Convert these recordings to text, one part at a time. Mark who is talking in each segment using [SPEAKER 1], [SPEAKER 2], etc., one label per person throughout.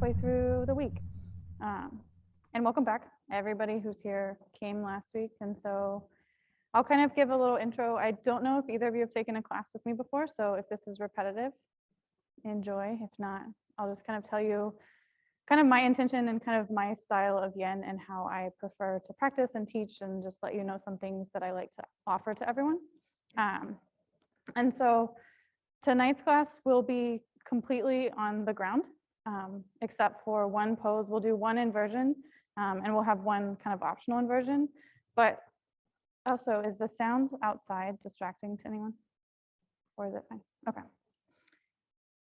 [SPEAKER 1] halfway through the week. And welcome back. Everybody who's here came last week, and so I'll kind of give a little intro. I don't know if either of you have taken a class with me before, so if this is repetitive, enjoy. If not, I'll just kind of tell you kind of my intention and kind of my style of yin and how I prefer to practice and teach, and just let you know some things that I like to offer to everyone. And so tonight's class will be completely on the ground, except for one pose. We'll do one inversion, and we'll have one kind of optional inversion. But also, is the sound outside distracting to anyone? Or is it fine? Okay.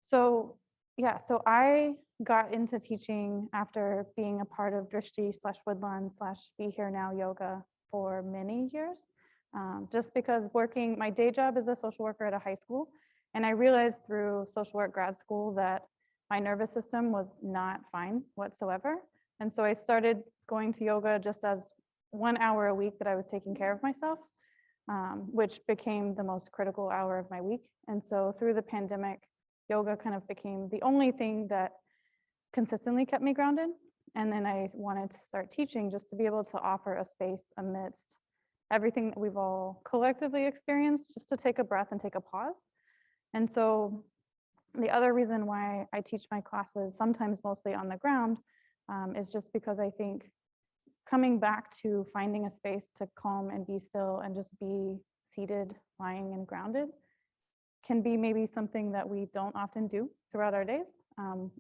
[SPEAKER 1] So yeah, so I got into teaching after being a part of Drishti/Woodlawn/ Be Here Now yoga for many years, just because my day job is a social worker at a high school. And I realized through social work grad school that my nervous system was not fine whatsoever. And so I started going to yoga just as 1 hour a week that I was taking care of myself, which became the most critical hour of my week. And so through the pandemic, yoga kind of became the only thing that consistently kept me grounded. And then I wanted to start teaching just to be able to offer a space amidst everything that we've all collectively experienced, just to take a breath and take a pause. And so the other reason why I teach my classes, sometimes mostly on the ground, is just because I think coming back to finding a space to calm and be still and just be seated, lying, and grounded can be maybe something that we don't often do throughout our days.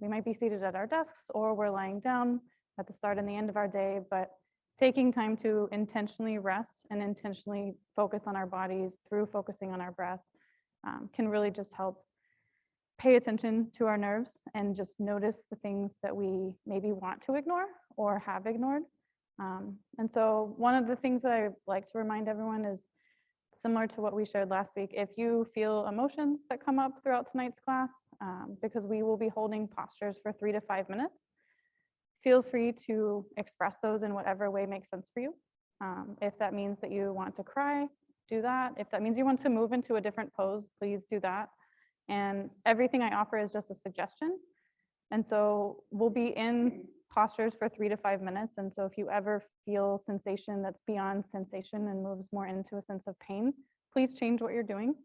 [SPEAKER 1] We might be seated at our desks, or we're lying down at the start and the end of our day, but taking time to intentionally rest and intentionally focus on our bodies through focusing on our breath can really just help pay attention to our nerves and just notice the things that we maybe want to ignore or have ignored. And so one of the things that I like to remind everyone is similar to what we shared last week. If you feel emotions that come up throughout tonight's class, because we will be holding postures for 3 to 5 minutes, feel free to express those in whatever way makes sense for you. If that means that you want to cry, do that. If that means you want to move into a different pose, please do that. And everything I offer is just a suggestion. And so we'll be in postures for 3 to 5 minutes. And so if you ever feel sensation that's beyond sensation and moves more into a sense of pain, please change what you're doing.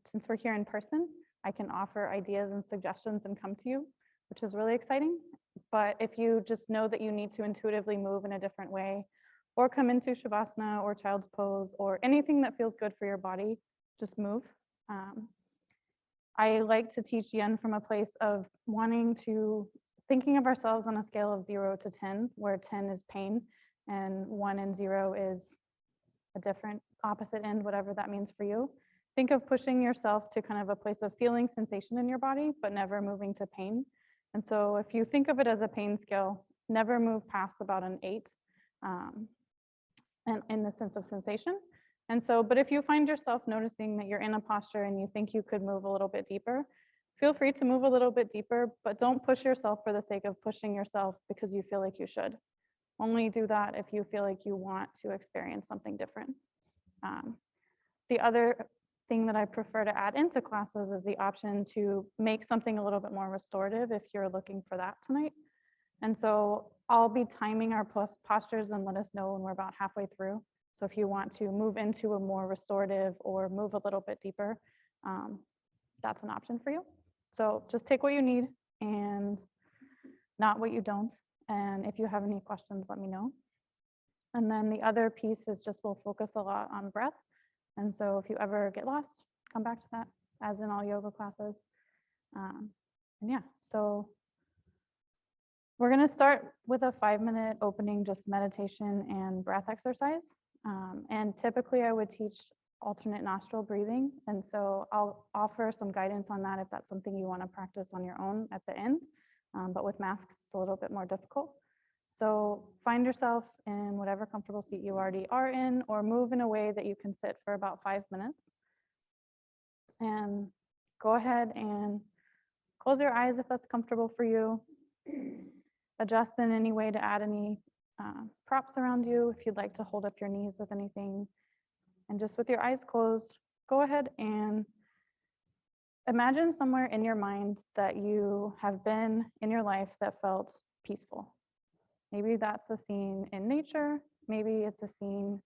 [SPEAKER 1] Since we're here in person, I can offer ideas and suggestions and come to you, which is really exciting. But if you just know that you need to intuitively move in a different way, or come into Shavasana or child's pose or anything that feels good for your body, just move. I like to teach yin from a place of thinking of ourselves on a scale of 0 to 10, where 10 is pain and 1 and 0 is a different opposite end, whatever that means for you. Think of pushing yourself to kind of a place of feeling sensation in your body, but never moving to pain. And so if you think of it as a pain scale, never move past about an 8 and in the sense of sensation. And so, but if you find yourself noticing that you're in a posture and you think you could move a little bit deeper, feel free to move a little bit deeper, but don't push yourself for the sake of pushing yourself because you feel like you should. Only do that if you feel like you want to experience something different. The other thing that I prefer to add into classes is the option to make something a little bit more restorative if you're looking for that tonight. And so I'll be timing our postures and let us know when we're about halfway through. So if you want to move into a more restorative or move a little bit deeper, that's an option for you. So just take what you need and not what you don't. And if you have any questions, let me know. And then the other piece is just we'll focus a lot on breath. And so if you ever get lost, come back to that, as in all yoga classes. And yeah, so we're going to start with a 5-minute opening, just meditation and breath exercise. And typically I would teach alternate nostril breathing. And so I'll offer some guidance on that if that's something you want to practice on your own at the end. But with masks, it's a little bit more difficult. So find yourself in whatever comfortable seat you already are in, or move in a way that you can sit for about 5 minutes. And go ahead and close your eyes if that's comfortable for you. Adjust in any way to add any props around you if you'd like to hold up your knees with anything. And just with your eyes closed, go ahead and Imagine somewhere in your mind that you have been in your life that felt peaceful. Maybe that's a scene in nature. Maybe it's a scene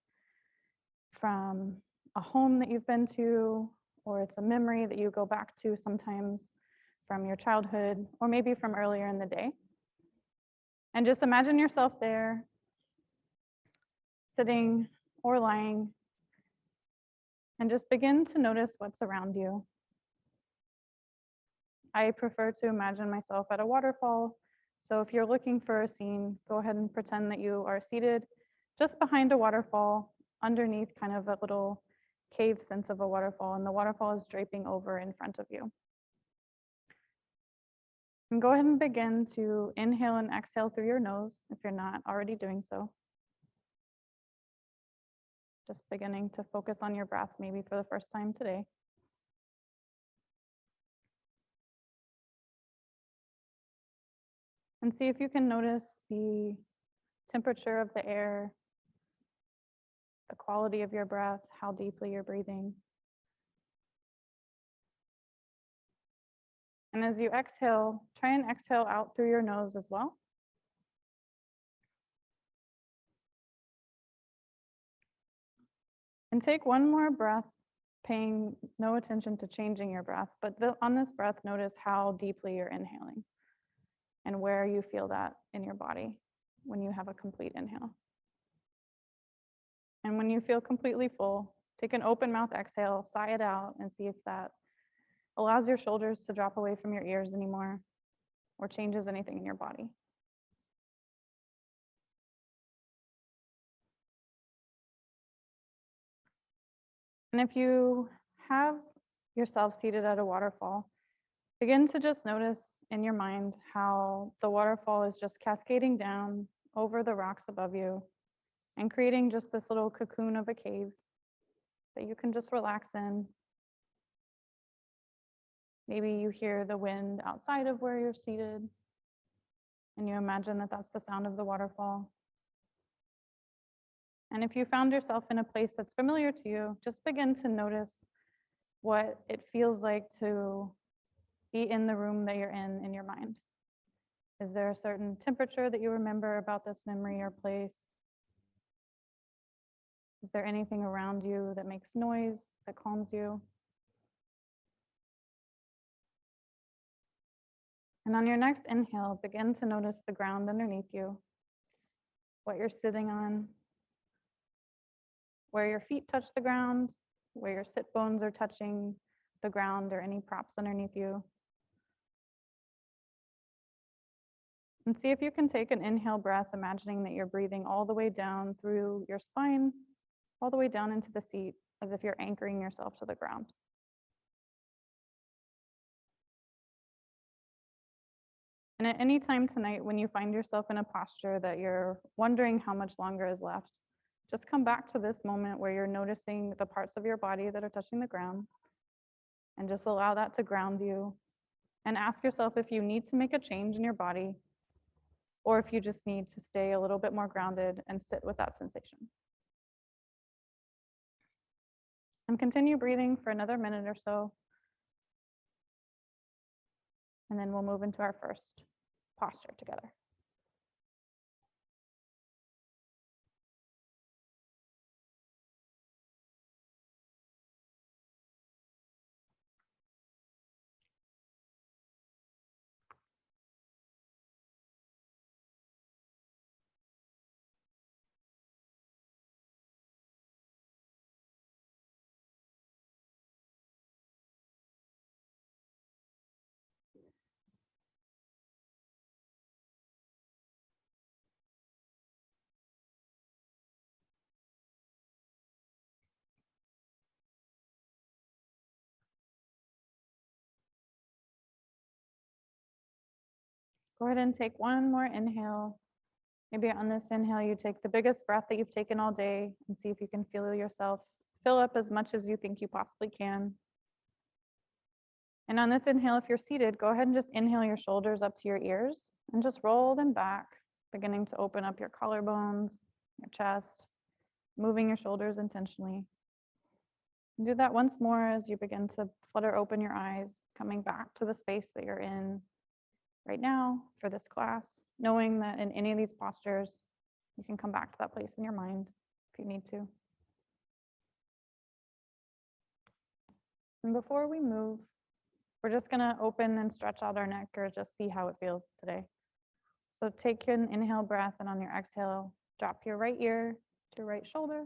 [SPEAKER 1] from a home that you've been to, or it's a memory that you go back to sometimes from your childhood, or maybe from earlier in the day. And just imagine yourself there, sitting or lying, and just begin to notice what's around you. I prefer to imagine myself at a waterfall. So if you're looking for a scene, go ahead and pretend that you are seated just behind a waterfall, underneath kind of a little cave sense of a waterfall, and the waterfall is draping over in front of you. And go ahead and begin to inhale and exhale through your nose if you're not already doing so. Just beginning to focus on your breath, maybe for the first time today. And see if you can notice the temperature of the air, the quality of your breath, how deeply you're breathing. And as you exhale, try and exhale out through your nose as well. And take one more breath, paying no attention to changing your breath, but on this breath, notice how deeply you're inhaling and where you feel that in your body when you have a complete inhale. And when you feel completely full, take an open mouth exhale, sigh it out, and see if that allows your shoulders to drop away from your ears anymore or changes anything in your body. And if you have yourself seated at a waterfall, begin to just notice in your mind how the waterfall is just cascading down over the rocks above you and creating just this little cocoon of a cave that you can just relax in. Maybe you hear the wind outside of where you're seated, and you imagine that that's the sound of the waterfall. And if you found yourself in a place that's familiar to you, just begin to notice what it feels like to be in the room that you're in your mind. Is there a certain temperature that you remember about this memory or place? Is there anything around you that makes noise, that calms you? And on your next inhale, begin to notice the ground underneath you, what you're sitting on, where your feet touch the ground, where your sit bones are touching the ground or any props underneath you. And see if you can take an inhale breath, imagining that you're breathing all the way down through your spine, all the way down into the seat, as if you're anchoring yourself to the ground. And at any time tonight, when you find yourself in a posture that you're wondering how much longer is left, just come back to this moment where you're noticing the parts of your body that are touching the ground, and just allow that to ground you. And ask yourself if you need to make a change in your body, or if you just need to stay a little bit more grounded and sit with that sensation. And continue breathing for another minute or so. And then we'll move into our first posture together. Go ahead and take one more inhale. Maybe on this inhale, you take the biggest breath that you've taken all day and see if you can feel yourself fill up as much as you think you possibly can. And on this inhale, if you're seated, go ahead and just inhale your shoulders up to your ears and just roll them back, beginning to open up your collarbones, your chest, moving your shoulders intentionally. Do that once more as you begin to flutter open your eyes, coming back to the space that you're in right now for this class, knowing that in any of these postures, you can come back to that place in your mind if you need to. And before we move, we're just going to open and stretch out our neck or just see how it feels today. So take an inhale breath, and on your exhale, drop your right ear to your right shoulder.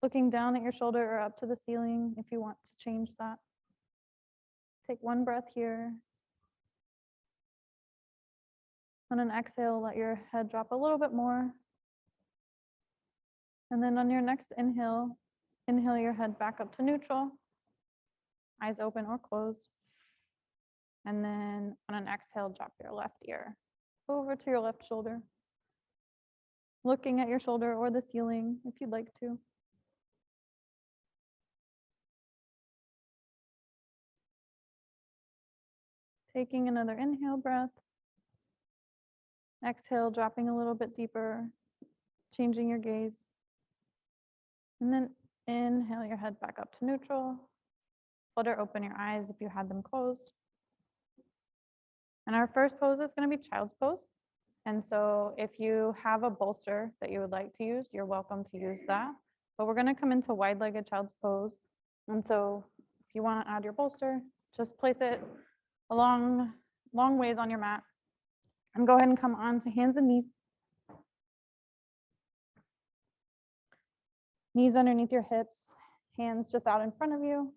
[SPEAKER 1] Looking down at your shoulder or up to the ceiling if you want to change that. Take one breath here. On an exhale, let your head drop a little bit more. And then on your next inhale, inhale your head back up to neutral, eyes open or closed. And then on an exhale, drop your left ear over to your left shoulder. Looking at your shoulder or the ceiling if you'd like to. Taking another inhale breath. Exhale, dropping a little bit deeper, changing your gaze. And then inhale your head back up to neutral. Flutter open your eyes if you had them closed. And our first pose is going to be child's pose. And so if you have a bolster that you would like to use, you're welcome to use that. But we're going to come into wide-legged child's pose. And so if you want to add your bolster, just place it a long ways on your mat. And go ahead and come on to hands and knees. Knees underneath your hips, hands just out in front of you.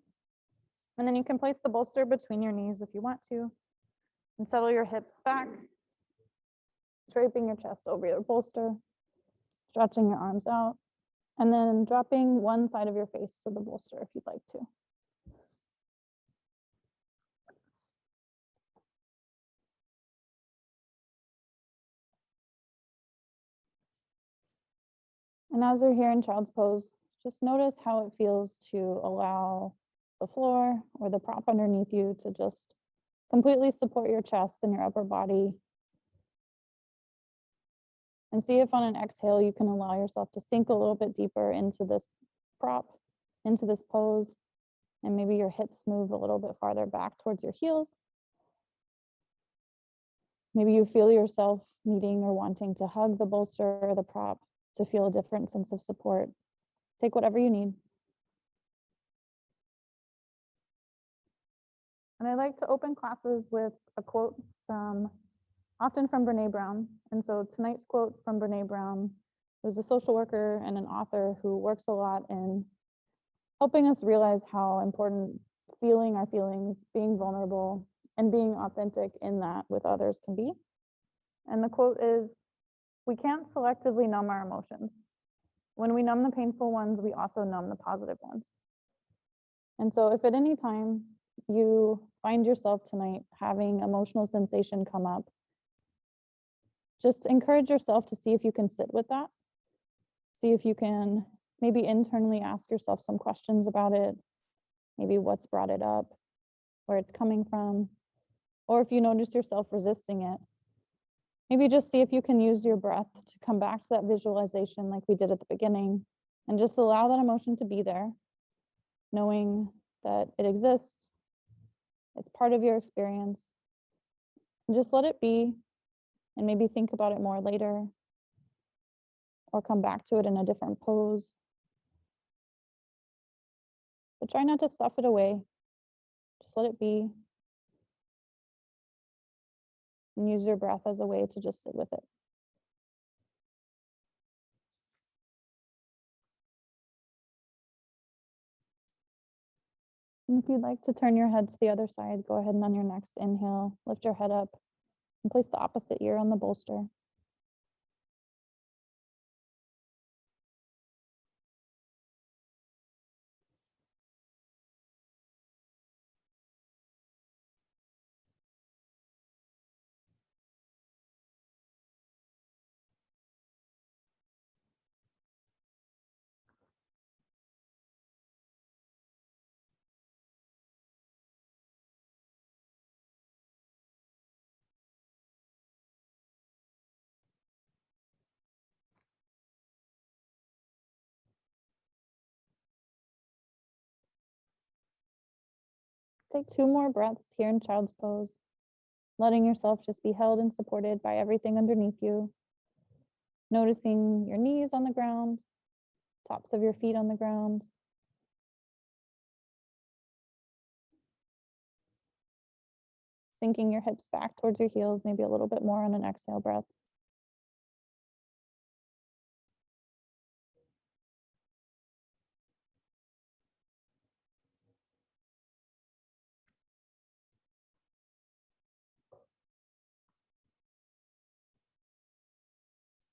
[SPEAKER 1] And then you can place the bolster between your knees if you want to. And settle your hips back, draping your chest over your bolster, stretching your arms out, and then dropping one side of your face to the bolster if you'd like to. And as we're here in child's pose, just notice how it feels to allow the floor or the prop underneath you to just completely support your chest and your upper body. And see if on an exhale, you can allow yourself to sink a little bit deeper into this prop, into this pose, and maybe your hips move a little bit farther back towards your heels. Maybe you feel yourself needing or wanting to hug the bolster or the prop to feel a different sense of support. Take whatever you need. And I like to open classes with a quote often from Brene Brown. And so tonight's quote from Brene Brown, who's a social worker and an author who works a lot in helping us realize how important feeling our feelings, being vulnerable, and being authentic in that with others can be. And the quote is, "We can't selectively numb our emotions. When we numb the painful ones, we also numb the positive ones." And so if at any time you find yourself tonight having emotional sensation come up, just encourage yourself to see if you can sit with that. See if you can maybe internally ask yourself some questions about it. Maybe what's brought it up, where it's coming from, or if you notice yourself resisting it, maybe just see if you can use your breath to come back to that visualization like we did at the beginning, and just allow that emotion to be there, knowing that it exists, it's part of your experience, and just let it be, and maybe think about it more later, or come back to it in a different pose. But try not to stuff it away. Just let it be. And use your breath as a way to just sit with it. And if you'd like to turn your head to the other side, go ahead and on your next inhale, lift your head up and place the opposite ear on the bolster. Take 2 more breaths here in child's pose, letting yourself just be held and supported by everything underneath you. Noticing your knees on the ground, tops of your feet on the ground. Sinking your hips back towards your heels, maybe a little bit more on an exhale breath.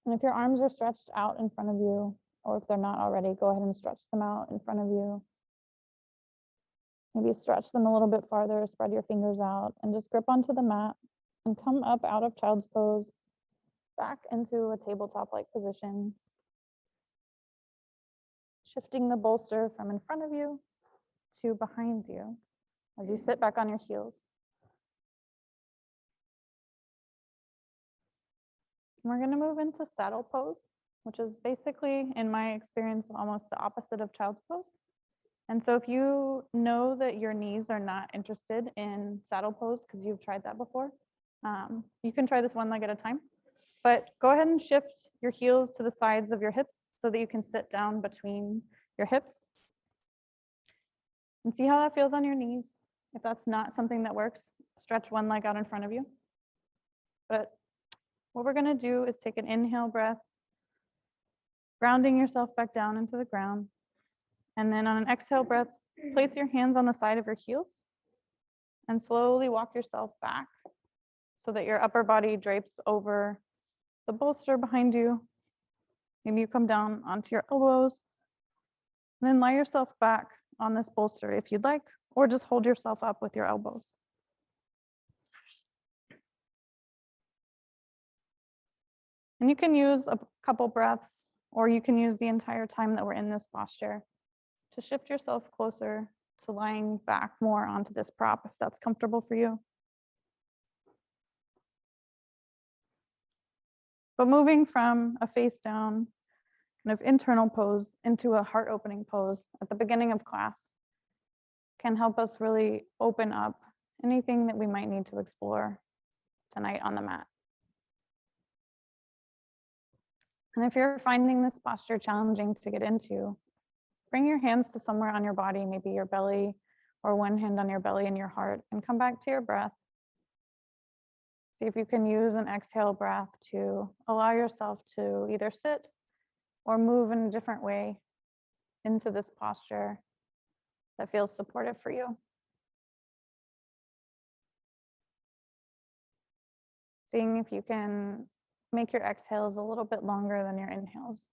[SPEAKER 1] And if your arms are stretched out in front of you, or if they're not already, go ahead and stretch them out in front of you. Maybe stretch them a little bit farther, spread your fingers out, and just grip onto the mat and come up out of child's pose, back into a tabletop-like position. Shifting the bolster from in front of you to behind you as you sit back on your heels. We're going to move into saddle pose, which is basically, in my experience, almost the opposite of child's pose. And so if you know that your knees are not interested in saddle pose because you've tried that before, you can try this one leg at a time. But go ahead and shift your heels to the sides of your hips so that you can sit down between your hips. And see how that feels on your knees. If that's not something that works, stretch one leg out in front of you. But what we're going to do is take an inhale breath, grounding yourself back down into the ground. And then on an exhale breath, place your hands on the side of your heels and slowly walk yourself back so that your upper body drapes over the bolster behind you. Maybe you come down onto your elbows, and then lie yourself back on this bolster if you'd like, or just hold yourself up with your elbows. And you can use a couple breaths, or you can use the entire time that we're in this posture to shift yourself closer to lying back more onto this prop if that's comfortable for you. But moving from a face down kind of internal pose into a heart opening pose at the beginning of class can help us really open up anything that we might need to explore tonight on the mat. And if you're finding this posture challenging to get into, bring your hands to somewhere on your body, maybe your belly, or one hand on your belly and your heart, and come back to your breath. See if you can use an exhale breath to allow yourself to either sit or move in a different way into this posture that feels supportive for you. Seeing if you can make your exhales a little bit longer than your inhales.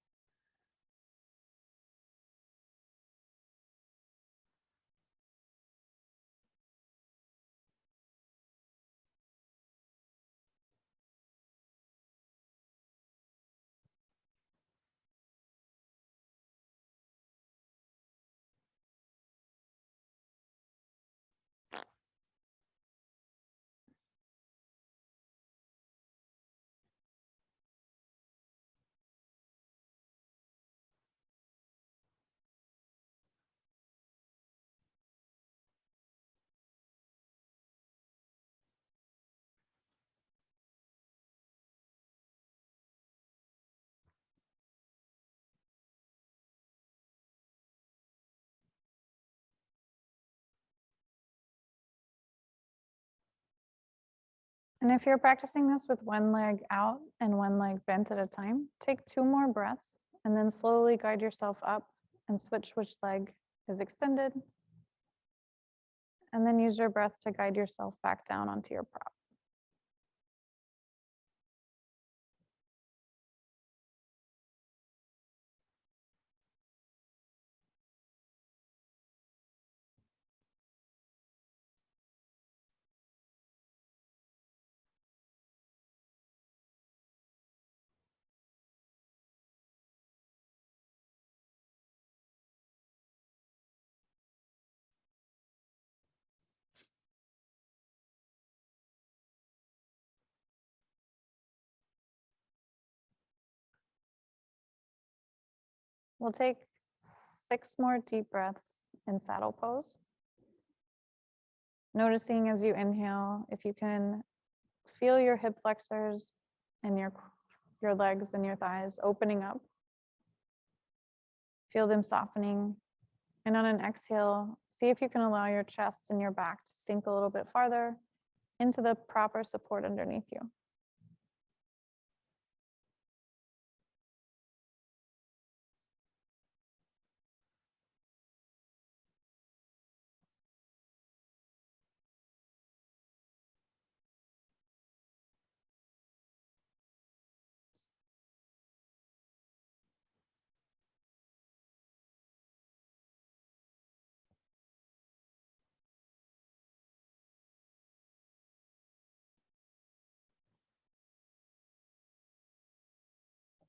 [SPEAKER 1] And if you're practicing this with one leg out and one leg bent at a time, take 2 more breaths and then slowly guide yourself up and switch which leg is extended. And then use your breath to guide yourself back down onto your prop. We'll take 6 more deep breaths in saddle pose. Noticing as you inhale, if you can feel your hip flexors and your legs and your thighs opening up. Feel them softening. And on an exhale, see if you can allow your chest and your back to sink a little bit farther into the proper support underneath you.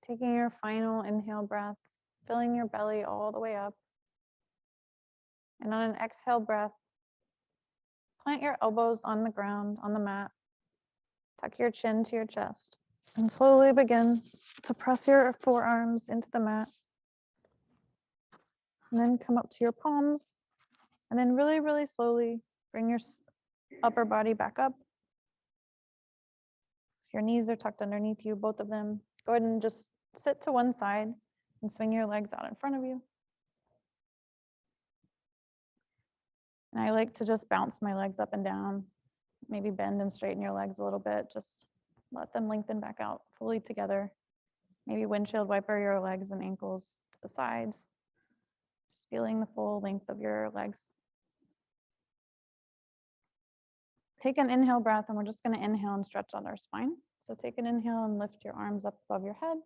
[SPEAKER 1] Taking your final inhale breath, filling your belly all the way up. And on an exhale breath, plant your elbows on the ground, on the mat. Tuck your chin to your chest. And slowly begin to press your forearms into the mat. And then come up to your palms. And then really, really slowly bring your upper body back up. If your knees are tucked underneath you, both of them, go ahead and just sit to one side and swing your legs out in front of you. And I like to just bounce my legs up and down, maybe bend and straighten your legs a little bit. Just let them lengthen back out fully together. Maybe windshield wiper your legs and ankles to the sides. Just feeling the full length of your legs. Take an inhale breath, and we're just going to inhale and stretch on our spine. So take an inhale and lift your arms up above your head.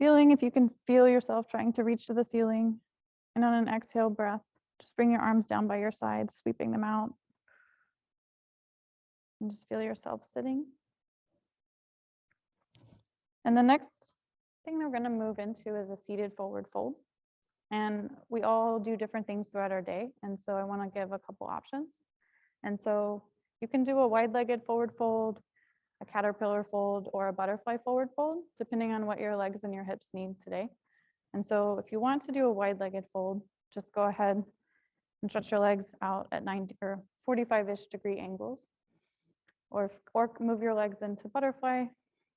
[SPEAKER 1] Feeling if you can feel yourself trying to reach to the ceiling. And on an exhale breath, just bring your arms down by your sides, sweeping them out. And just feel yourself sitting. And the next thing we're going to move into is a seated forward fold. And we all do different things throughout our day. And so I want to give a couple options. And so you can do a wide-legged forward fold, a caterpillar fold, or a butterfly forward fold, depending on what your legs and your hips need today. And so if you want to do a wide-legged fold, just go ahead and stretch your legs out at 90 or 45-ish degree angles. Or move your legs into butterfly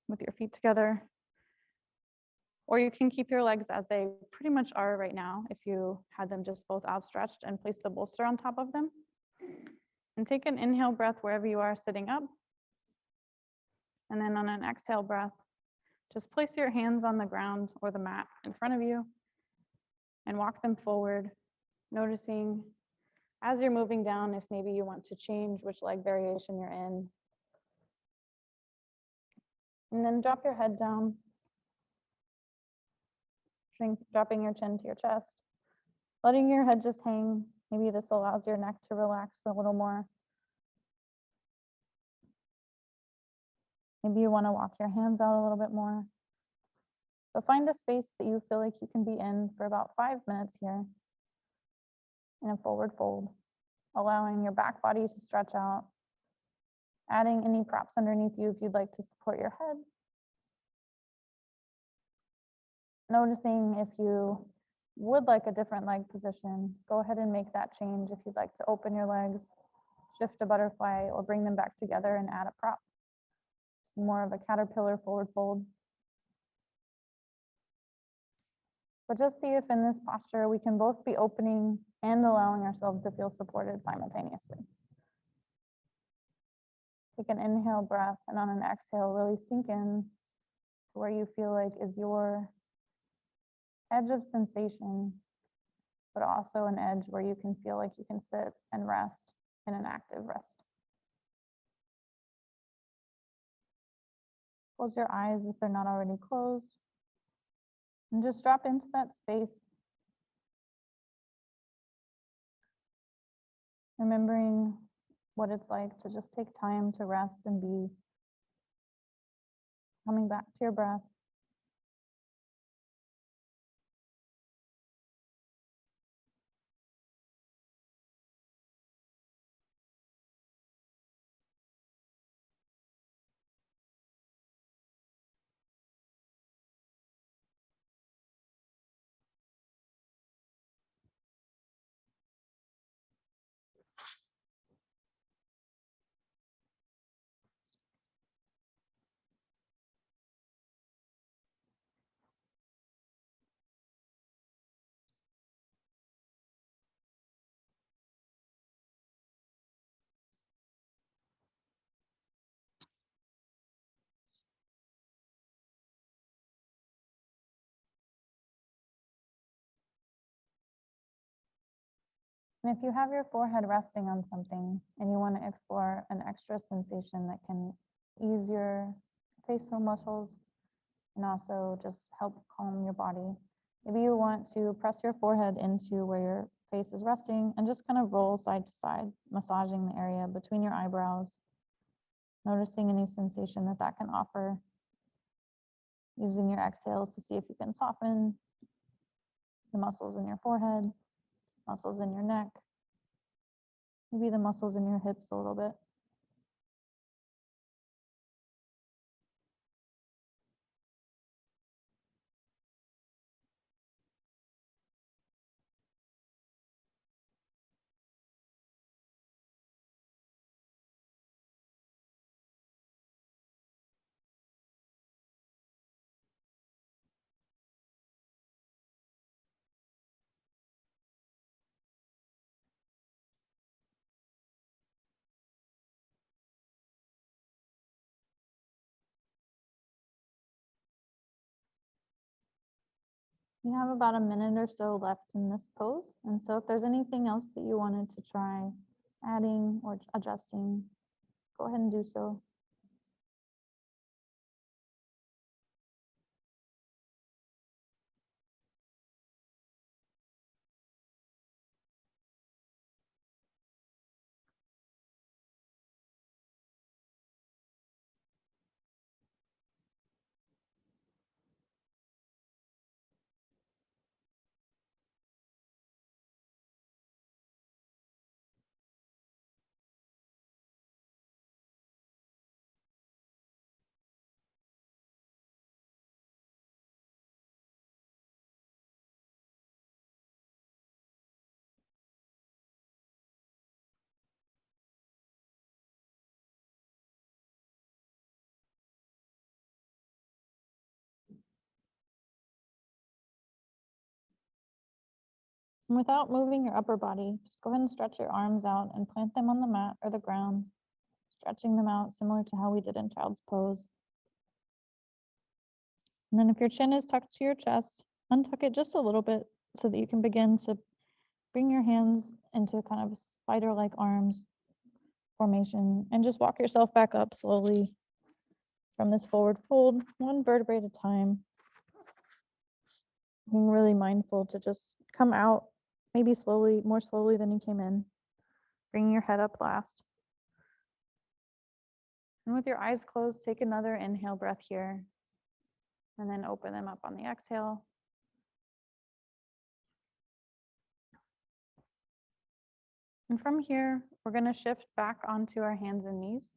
[SPEAKER 1] with your feet together. Or you can keep your legs as they pretty much are right now if you had them just both outstretched and place the bolster on top of them. And take an inhale breath wherever you are sitting up. And then on an exhale breath, just place your hands on the ground or the mat in front of you and walk them forward, noticing as you're moving down if maybe you want to change which leg variation you're in. And then drop your head down, dropping your chin to your chest, letting your head just hang. Maybe this allows your neck to relax a little more. Maybe you want to walk your hands out a little bit more. But find a space that you feel like you can be in for about 5 minutes here in a forward fold, allowing your back body to stretch out, adding any props underneath you if you'd like to support your head. Noticing if you would like a different leg position, go ahead and make that change if you'd like to open your legs, shift a butterfly, or bring them back together and add a prop. More of a caterpillar forward fold. But just see if in this posture we can both be opening and allowing ourselves to feel supported simultaneously. Take an inhale breath, and on an exhale, really sink in to where you feel like is your edge of sensation, but also an edge where you can feel like you can sit and rest in an active rest. Close your eyes if they're not already closed. And just drop into that space. Remembering what it's like to just take time to rest and be. Coming back to your breath.
[SPEAKER 2] And if you have your forehead resting on something and you want to explore an extra sensation that can ease your facial muscles and also just help calm your body, maybe you want to press your forehead into where your face is resting and just kind of roll side to side, massaging the area between your eyebrows, noticing any sensation that that can offer, using your exhales to see if you can soften the muscles in your forehead, muscles in your neck, maybe the muscles in your hips a little bit. We have about a minute or so left in this pose. And so if there's anything else that you wanted to try adding or adjusting, go ahead and do so. And without moving your upper body, just go ahead and stretch your arms out and plant them on the mat or the ground, stretching them out similar to how we did in child's pose. And then if your chin is tucked to your chest, untuck it just a little bit so that you can begin to bring your hands into kind of a spider-like arms formation and just walk yourself back up slowly from this forward fold, one vertebrae at a time. Being really mindful to just come out maybe slowly, more slowly than you came in, bringing your head up last. And with your eyes closed, take another inhale breath here, and then open them up on the exhale. And from here, we're going to shift back onto our hands and knees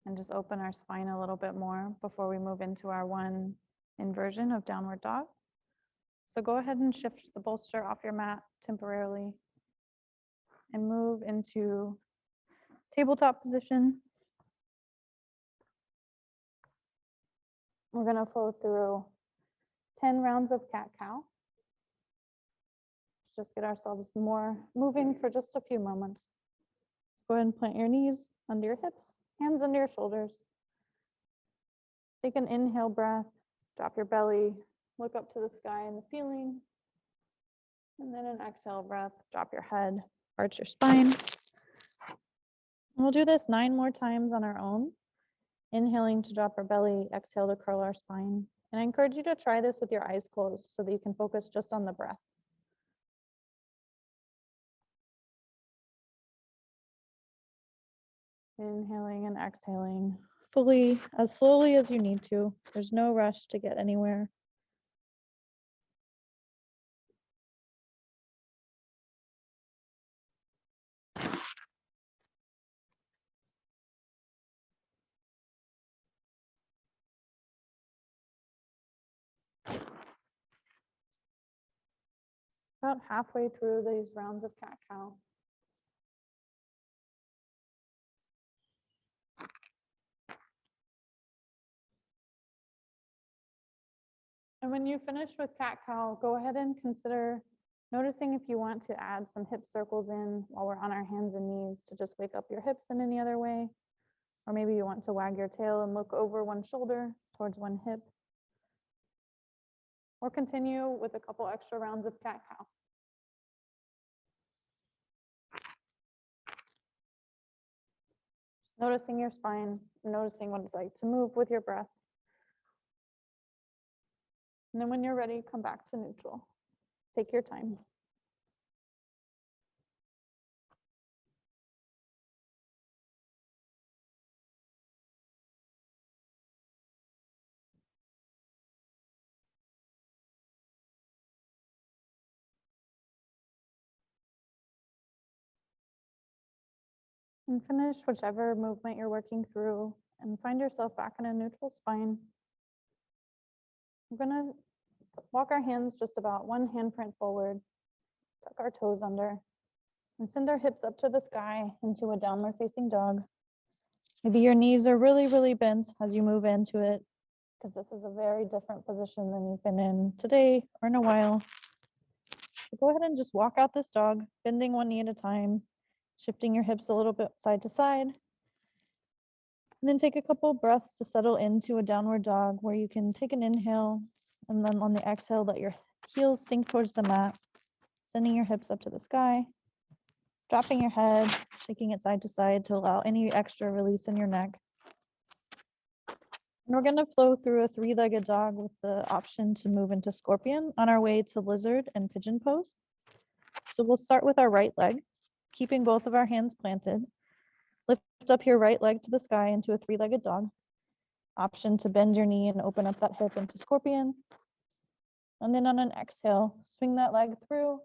[SPEAKER 2] and just open our spine a little bit more before we move into our one inversion of downward dog. So go ahead and shift the bolster off your mat temporarily and move into tabletop position. We're going to flow through 10 rounds of cat-cow. Let's just get ourselves more moving for just a few moments. Go ahead and plant your knees under your hips, hands under your shoulders. Take an inhale breath, drop your belly, look up to the sky and the ceiling. And then an exhale breath, drop your head, arch your spine. And we'll do this 9 more times on our own. Inhaling to drop our belly, exhale to curl our spine. And I encourage you to try this with your eyes closed so that you can focus just on the breath. Inhaling and exhaling fully, as slowly as you need to. There's no rush to get anywhere. About halfway through these rounds of cat-cow. And when you finish with cat-cow, go ahead and consider noticing if you want to add some hip circles in while we're on our hands and knees to just wake up your hips in any other way. Or maybe you want to wag your tail and look over one shoulder towards one hip. Or continue with a couple extra rounds of cat-cow.
[SPEAKER 1] Noticing your spine, noticing what it's like to move with your breath. And then when you're ready, come back to neutral. Take your time. And finish whichever movement you're working through and find yourself back in a neutral spine. We're gonna walk our hands just about one handprint forward, tuck our toes under, and send our hips up to the sky into a downward facing dog. Maybe your knees are really, really bent as you move into it, because this is a very different position than you've been in today or in a while. So go ahead and just walk out this dog, bending one knee at a time, shifting your hips a little bit side to side. And then take a couple breaths to settle into a downward dog where you can take an inhale, and then on the exhale, let your heels sink towards the mat, sending your hips up to the sky, dropping your head, shaking it side to side to allow any extra release in your neck. And we're going to flow through a three-legged dog with the option to move into scorpion on our way to lizard and pigeon pose. So we'll start with our right leg, keeping both of our hands planted. Lift up your right leg to the sky into a three-legged dog. Option to bend your knee and open up that hip into scorpion. And then on an exhale, swing that leg through.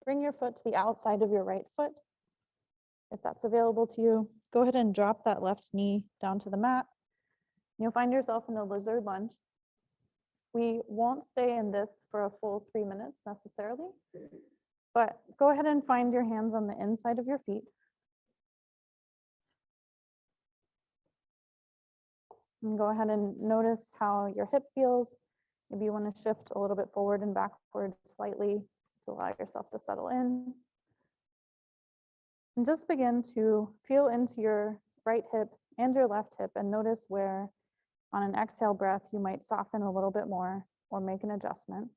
[SPEAKER 1] Bring your foot to the outside of your right foot. If that's available to you, go ahead and drop that left knee down to the mat. You'll find yourself in a lizard lunge. We won't stay in this for a full 3 minutes necessarily, but go ahead and find your hands on the inside of your feet. And go ahead and notice how your hip feels. Maybe you want to shift a little bit forward and backward slightly to allow yourself to settle in. And just begin to feel into your right hip and your left hip and notice where on an exhale breath you might soften a little bit more or make an adjustment.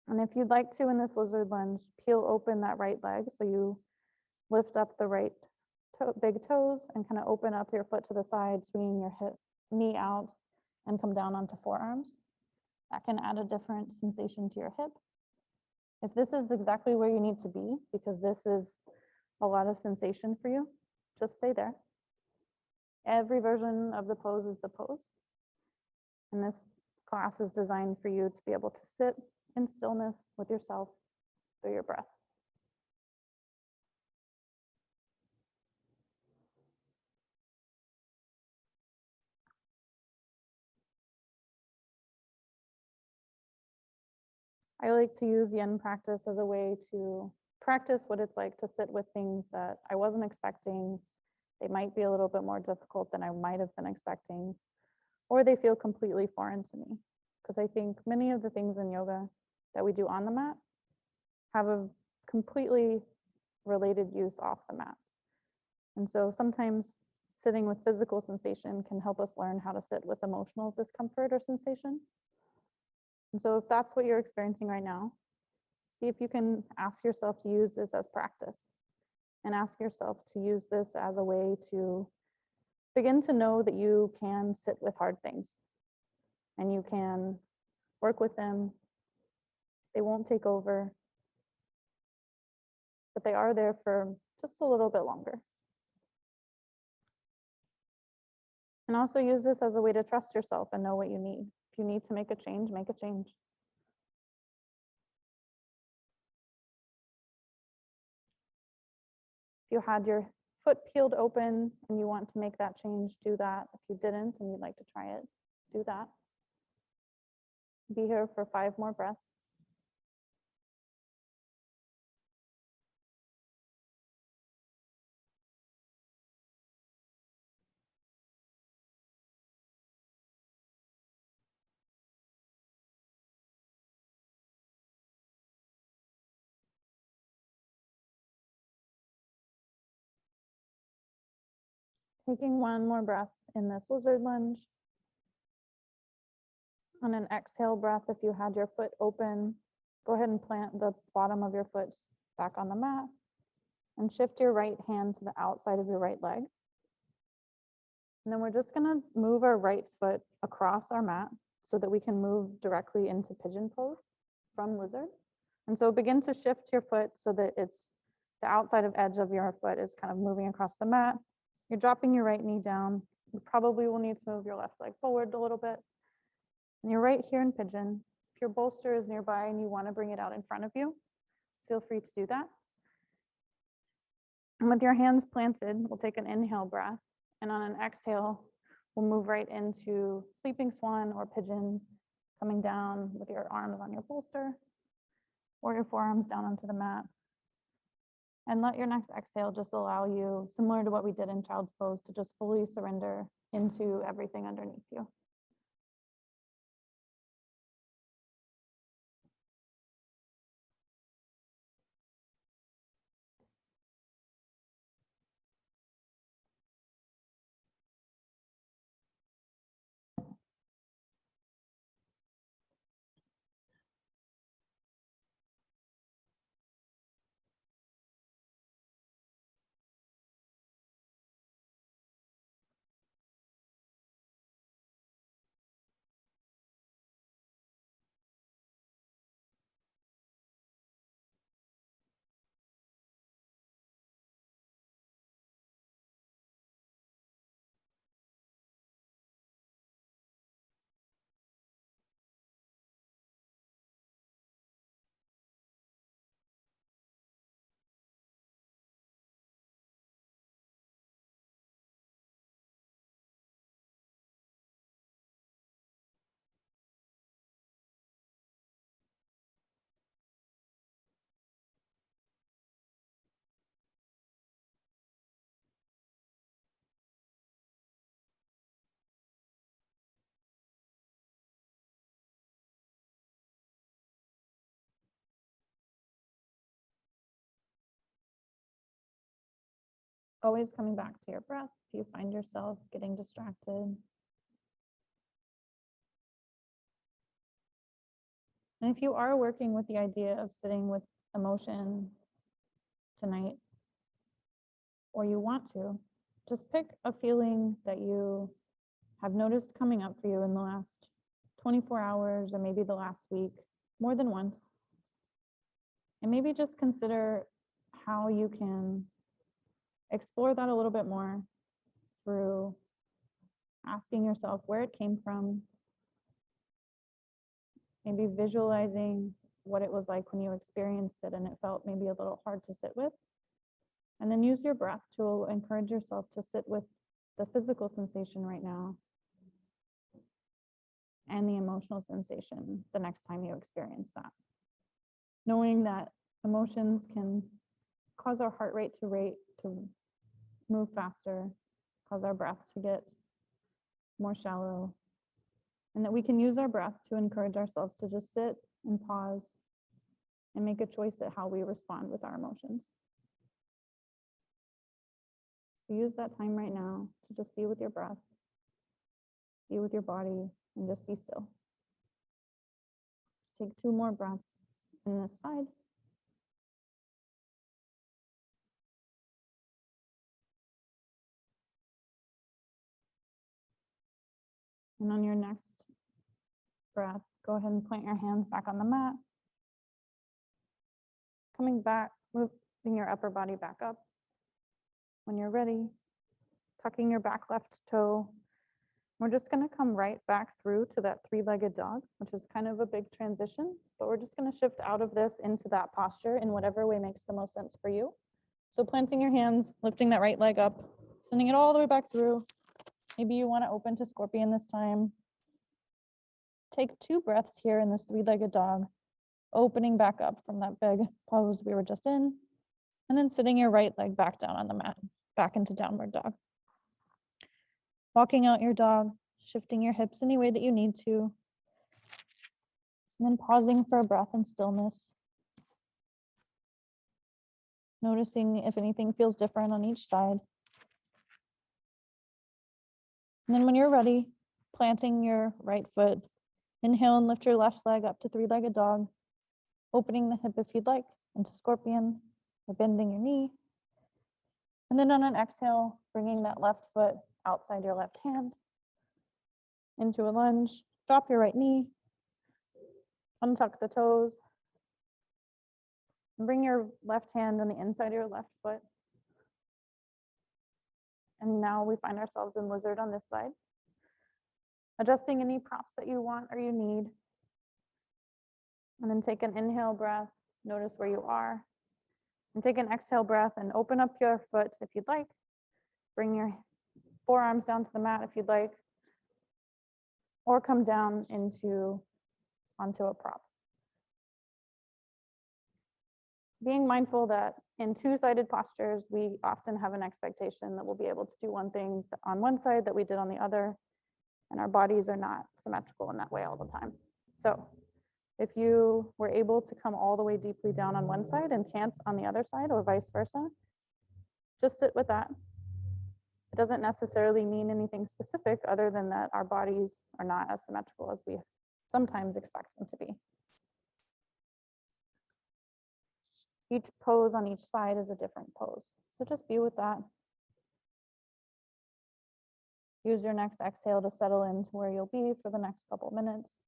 [SPEAKER 1] And if you'd like to in this lizard lunge, peel open that right leg so you lift up the right big toes and kind of open up your foot to the side, swinging your hip knee out and come down onto forearms. That can add a different sensation to your hip. If this is exactly where you need to be, because this is a lot of sensation for you, just stay there. Every version of the pose is the pose. And this class is designed for you to be able to sit in stillness with yourself through your breath. I like to use yin practice as a way to practice what it's like to sit with things that I wasn't expecting. They might be a little bit more difficult than I might have been expecting, or they feel completely foreign to me. Because I think many of the things in yoga that we do on the mat have a completely related use off the mat. And so sometimes sitting with physical sensation can help us learn how to sit with emotional discomfort or sensation. And so if that's what you're experiencing right now, see if you can ask yourself to use this as practice and ask yourself to use this as a way to begin to know that you can sit with hard things and you can work with them. They won't take over, but they are there for just a little bit longer. And also use this as a way to trust yourself and know what you need. If you need to make a change, make a change. If you had your foot peeled open and you want to make that change, do that. If you didn't and you'd like to try it, do that. Be here for 5 more breaths. Taking 1 more breath in this lizard lunge. On an exhale breath, if you had your foot open, go ahead and plant the bottom of your foot back on the mat and shift your right hand to the outside of your right leg. And then we're just gonna move our right foot across our mat so that we can move directly into pigeon pose from lizard. And so begin to shift your foot so that it's the outside of edge of your foot is kind of moving across the mat. You're dropping your right knee down. You probably will need to move your left leg forward a little bit. And you're right here in pigeon. If your bolster is nearby and you want to bring it out in front of you, feel free to do that. And with your hands planted, we'll take an inhale breath. And on an exhale, we'll move right into sleeping swan or pigeon, coming down with your arms on your bolster or your forearms down onto the mat. And let your next exhale just allow you, similar to what we did in child's pose, to just fully surrender into everything underneath you. Always coming back to your breath if you find yourself getting distracted. And if you are working with the idea of sitting with emotion tonight, or you want to, just pick a feeling that you have noticed coming up for you in the last 24 hours or maybe the last week, more than once. And maybe just consider how you can explore that a little bit more through asking yourself where it came from, maybe visualizing what it was like when you experienced it and it felt maybe a little hard to sit with. And then use your breath to encourage yourself to sit with the physical sensation right now and the emotional sensation the next time you experience that. Knowing that emotions can cause our heart rate to move faster, cause our breath to get more shallow, and that we can use our breath to encourage ourselves to just sit and pause and make a choice at how we respond with our emotions. So use that time right now to just be with your breath, be with your body, and just be still. Take 2 more breaths in this side. And on your next breath, go ahead and plant your hands back on the mat. Coming back, moving your upper body back up. When you're ready, tucking your back left toe. We're just going to come right back through to that 3-legged dog, which is kind of a big transition, but we're just going to shift out of this into that posture in whatever way makes the most sense for you. So planting your hands, lifting that right leg up, sending it all the way back through. Maybe you want to open to scorpion this time. Take 2 breaths here in this 3-legged dog, opening back up from that big pose we were just in, and then sitting your right leg back down on the mat, back into downward dog. Walking out your dog, shifting your hips any way that you need to, and then pausing for a breath and stillness. Noticing if anything feels different on each side. And then when you're ready, planting your right foot, inhale and lift your left leg up to 3-legged dog, opening the hip if you'd like into scorpion, or bending your knee,
[SPEAKER 2] And then on an exhale, bringing that left foot outside your left hand into a lunge. Drop your right knee, untuck the toes, and bring your left hand on the inside of your left foot. And now we find ourselves in lizard on this side. Adjusting any props that you want or you need. And then take an inhale breath, notice where you are. And take an exhale breath and open up your foot if you'd like. Bring your forearms down to the mat if you'd like. Or come down onto a prop. Being mindful that in two-sided postures, we often have an expectation that we'll be able to do one thing on one side that we did on the other, and our bodies are not symmetrical in that way all the time. So if you were able to come all the way deeply down on one side and can't on the other side, or vice versa, just sit with that. It doesn't necessarily mean anything specific other than that our bodies are not as symmetrical as we sometimes expect them to be. Each pose on each side is a different pose. So just be with that. Use your next exhale to settle into where you'll be for the next couple minutes.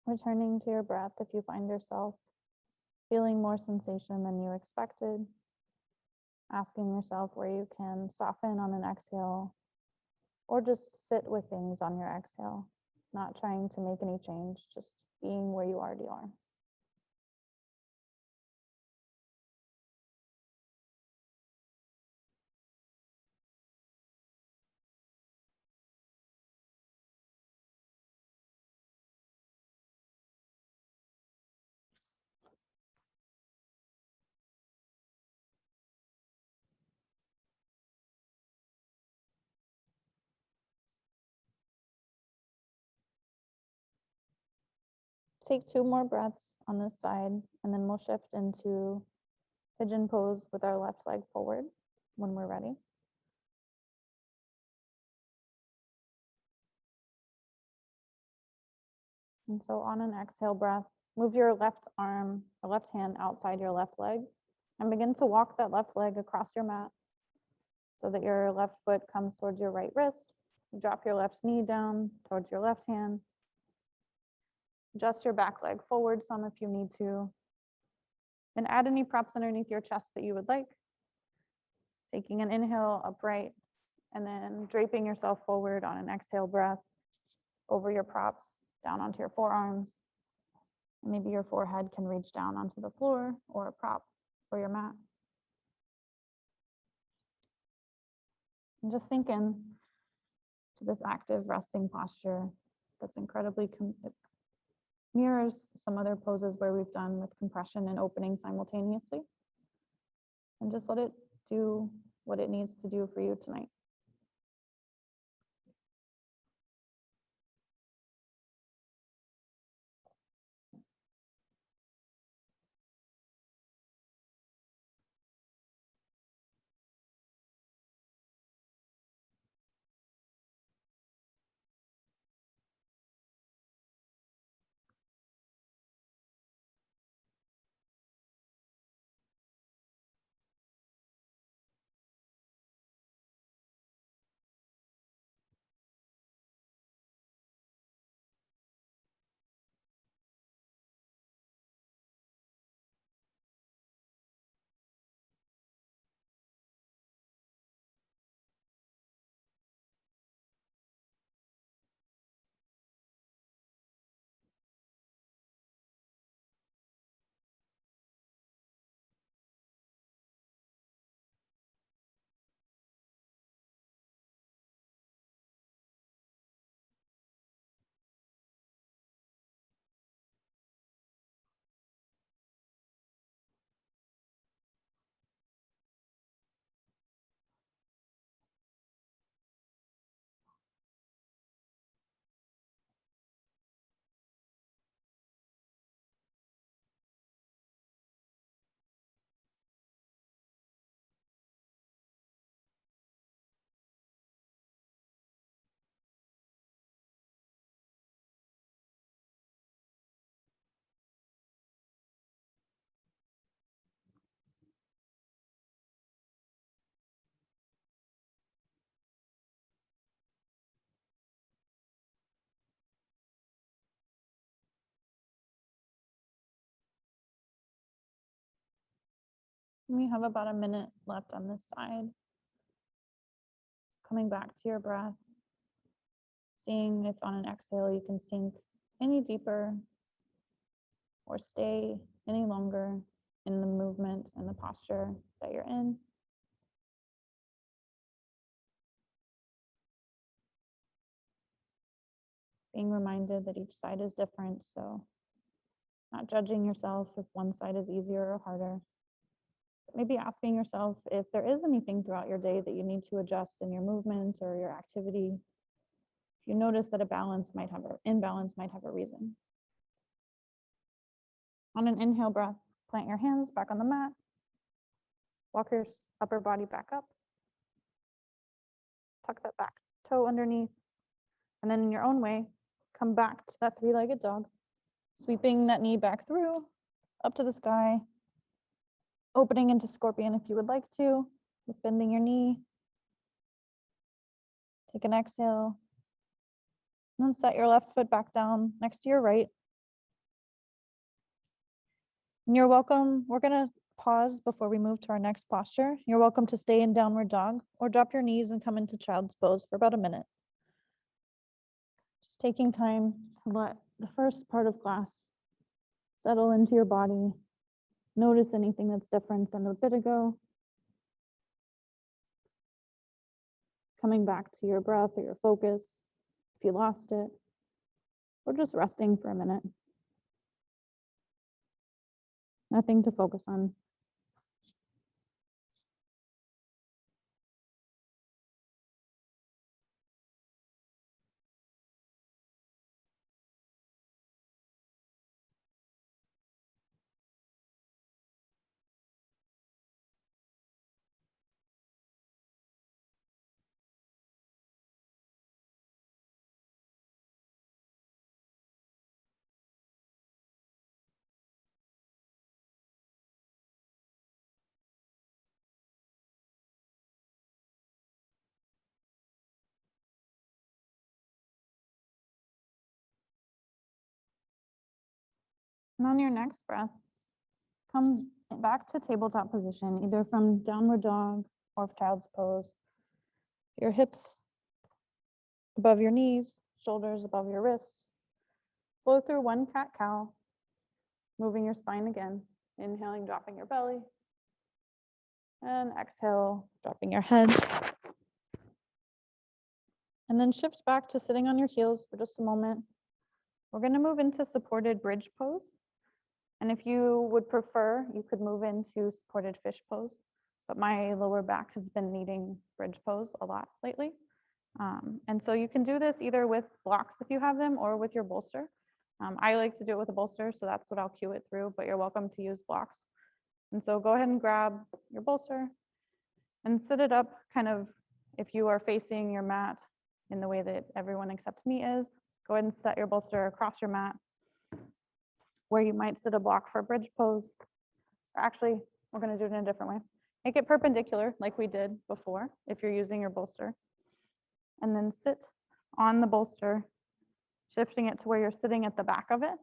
[SPEAKER 2] Returning to your breath if you find yourself feeling more sensation than you expected. Asking yourself where you can soften on an exhale or just sit with things on your exhale, not trying to make any change, just being where you already are. Take 2 more breaths on this side, and then we'll shift into pigeon pose with our left leg forward when we're ready. And so on an exhale breath, move your left arm or left hand outside your left leg and begin to walk that left leg across your mat so that your left foot comes towards your right wrist. Drop your left knee down towards your left hand. Adjust your back leg forward some if you need to. And add any props underneath your chest that you would like. Taking an inhale upright and then draping yourself forward on an exhale breath over your props down onto your forearms. Maybe your forehead can reach down onto the floor or a prop or your mat. And just sink in to this active resting posture that's incredibly it mirrors some other poses where we've done with compression and opening simultaneously. And just let it do what it needs to do for you tonight. We have about a minute left on this side. Coming back to your breath, seeing if on an exhale you can sink any deeper or stay any longer in the movement and the posture that you're in. Being reminded that each side is different, so not judging yourself if one side is easier or harder. But maybe asking yourself if there is anything throughout your day that you need to adjust in your movement or your activity. If you notice that imbalance might have a reason. On an inhale breath, plant your hands back on the mat. Walk your upper body back up. Tuck that back toe underneath. And then in your own way, come back to that three-legged dog, sweeping that knee back through, up to the sky, opening into scorpion if you would like to, with bending your knee. Take an exhale. And then set your left foot back down next to your right. And you're welcome, we're gonna pause before we move to our next posture. You're welcome to stay in downward dog or drop your knees and come into child's pose for about a minute. Just taking time to let the first part of class settle into your body. Notice anything that's different than a bit ago. Coming back to your breath or your focus if you lost it, or just resting for a minute. Nothing to focus on. And on your next breath, come back to tabletop position, either from downward dog or child's pose. Your hips above your knees, shoulders above your wrists. Flow through one cat-cow, moving your spine again. Inhaling, dropping your belly. And exhale, dropping your head. And then shift back to sitting on your heels for just a moment. We're going to move into supported bridge pose. And if you would prefer, you could move into supported fish pose. But my lower back has been needing bridge pose a lot lately. And so you can do this either with blocks if you have them or with your bolster. I like to do it with a bolster, so that's what I'll cue it through, but you're welcome to use blocks. And so go ahead and grab your bolster and sit it up kind of, if you are facing your mat in the way that everyone except me is, go ahead and set your bolster across your mat where you might sit a block for bridge pose. Or actually, we're going to do it in a different way. Make it perpendicular like we did before if you're using your bolster. And then sit on the bolster, shifting it to where you're sitting at the back of it.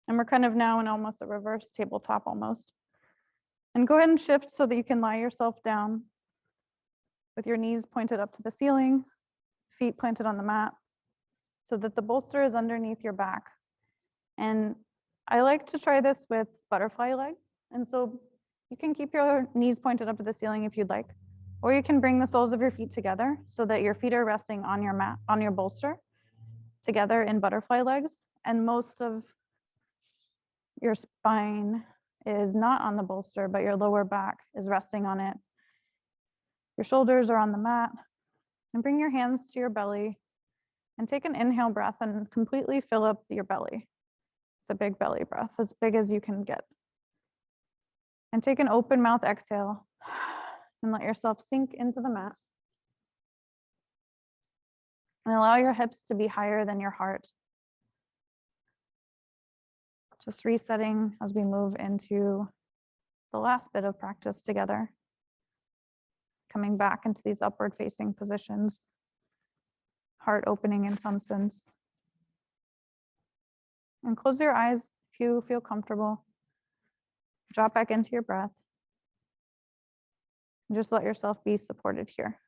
[SPEAKER 2] And we're kind of now in almost a reverse tabletop almost. And go ahead and shift so that you can lie yourself down with your knees pointed up to the ceiling, feet planted on the mat, so that the bolster is underneath your back. And I like to try this with butterfly legs. And so you can keep your knees pointed up to the ceiling if you'd like, or you can bring the soles of your feet together so that your feet are resting on your mat, on your bolster, together in butterfly legs. And most of your spine is not on the bolster, but your lower back is resting on it. Your shoulders are on the mat. And bring your hands to your belly and take an inhale breath and completely fill up your belly. It's a big belly breath, as big as you can get. And take an open mouth exhale and let yourself sink into the mat. And allow your hips to be higher than your heart. Just resetting as we move into the last bit of practice together. Coming back into these upward facing positions. Heart opening in some sense. And close your eyes
[SPEAKER 1] If you feel comfortable, drop back into your breath. And just let yourself be supported here.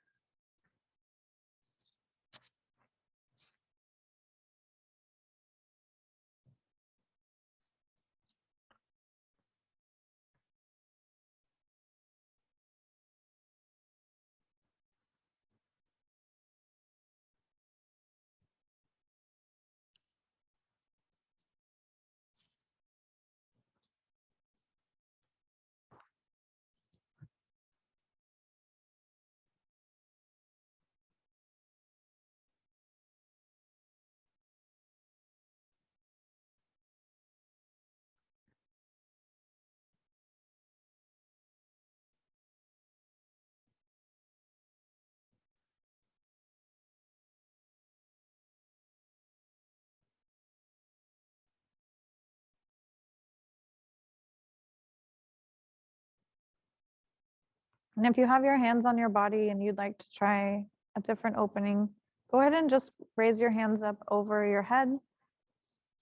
[SPEAKER 1] And if you have your hands on your body and you'd like to try a different opening, go ahead and just raise your hands up over your head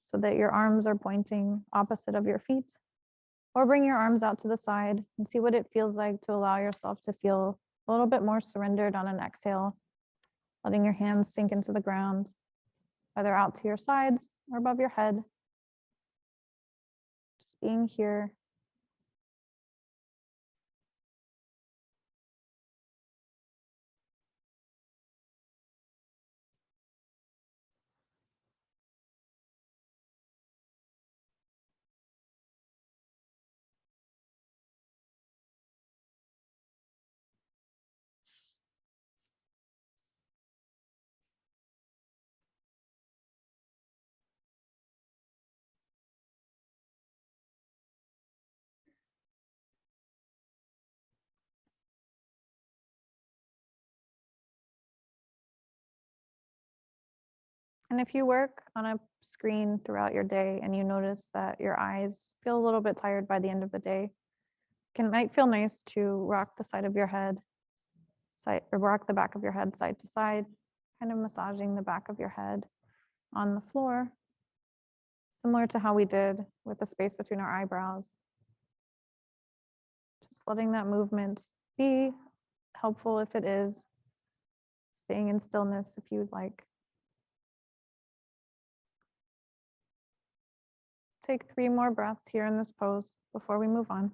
[SPEAKER 1] so that your arms are pointing opposite of your feet. Or bring your arms out to the side and see what it feels like to allow yourself to feel a little bit more surrendered on an exhale, letting your hands sink into the ground, either out to your sides or above your head. Just being here. And if you work on a screen throughout your day and you notice that your eyes feel a little bit tired by the end of the day, it might feel nice to rock the side of your head, or rock the back of your head side to side, kind of massaging the back of your head on the floor, similar to how we did with the space between our eyebrows. Just letting that movement be helpful if it is, staying in stillness if you'd like. Take 3 more breaths here in this pose before we move on.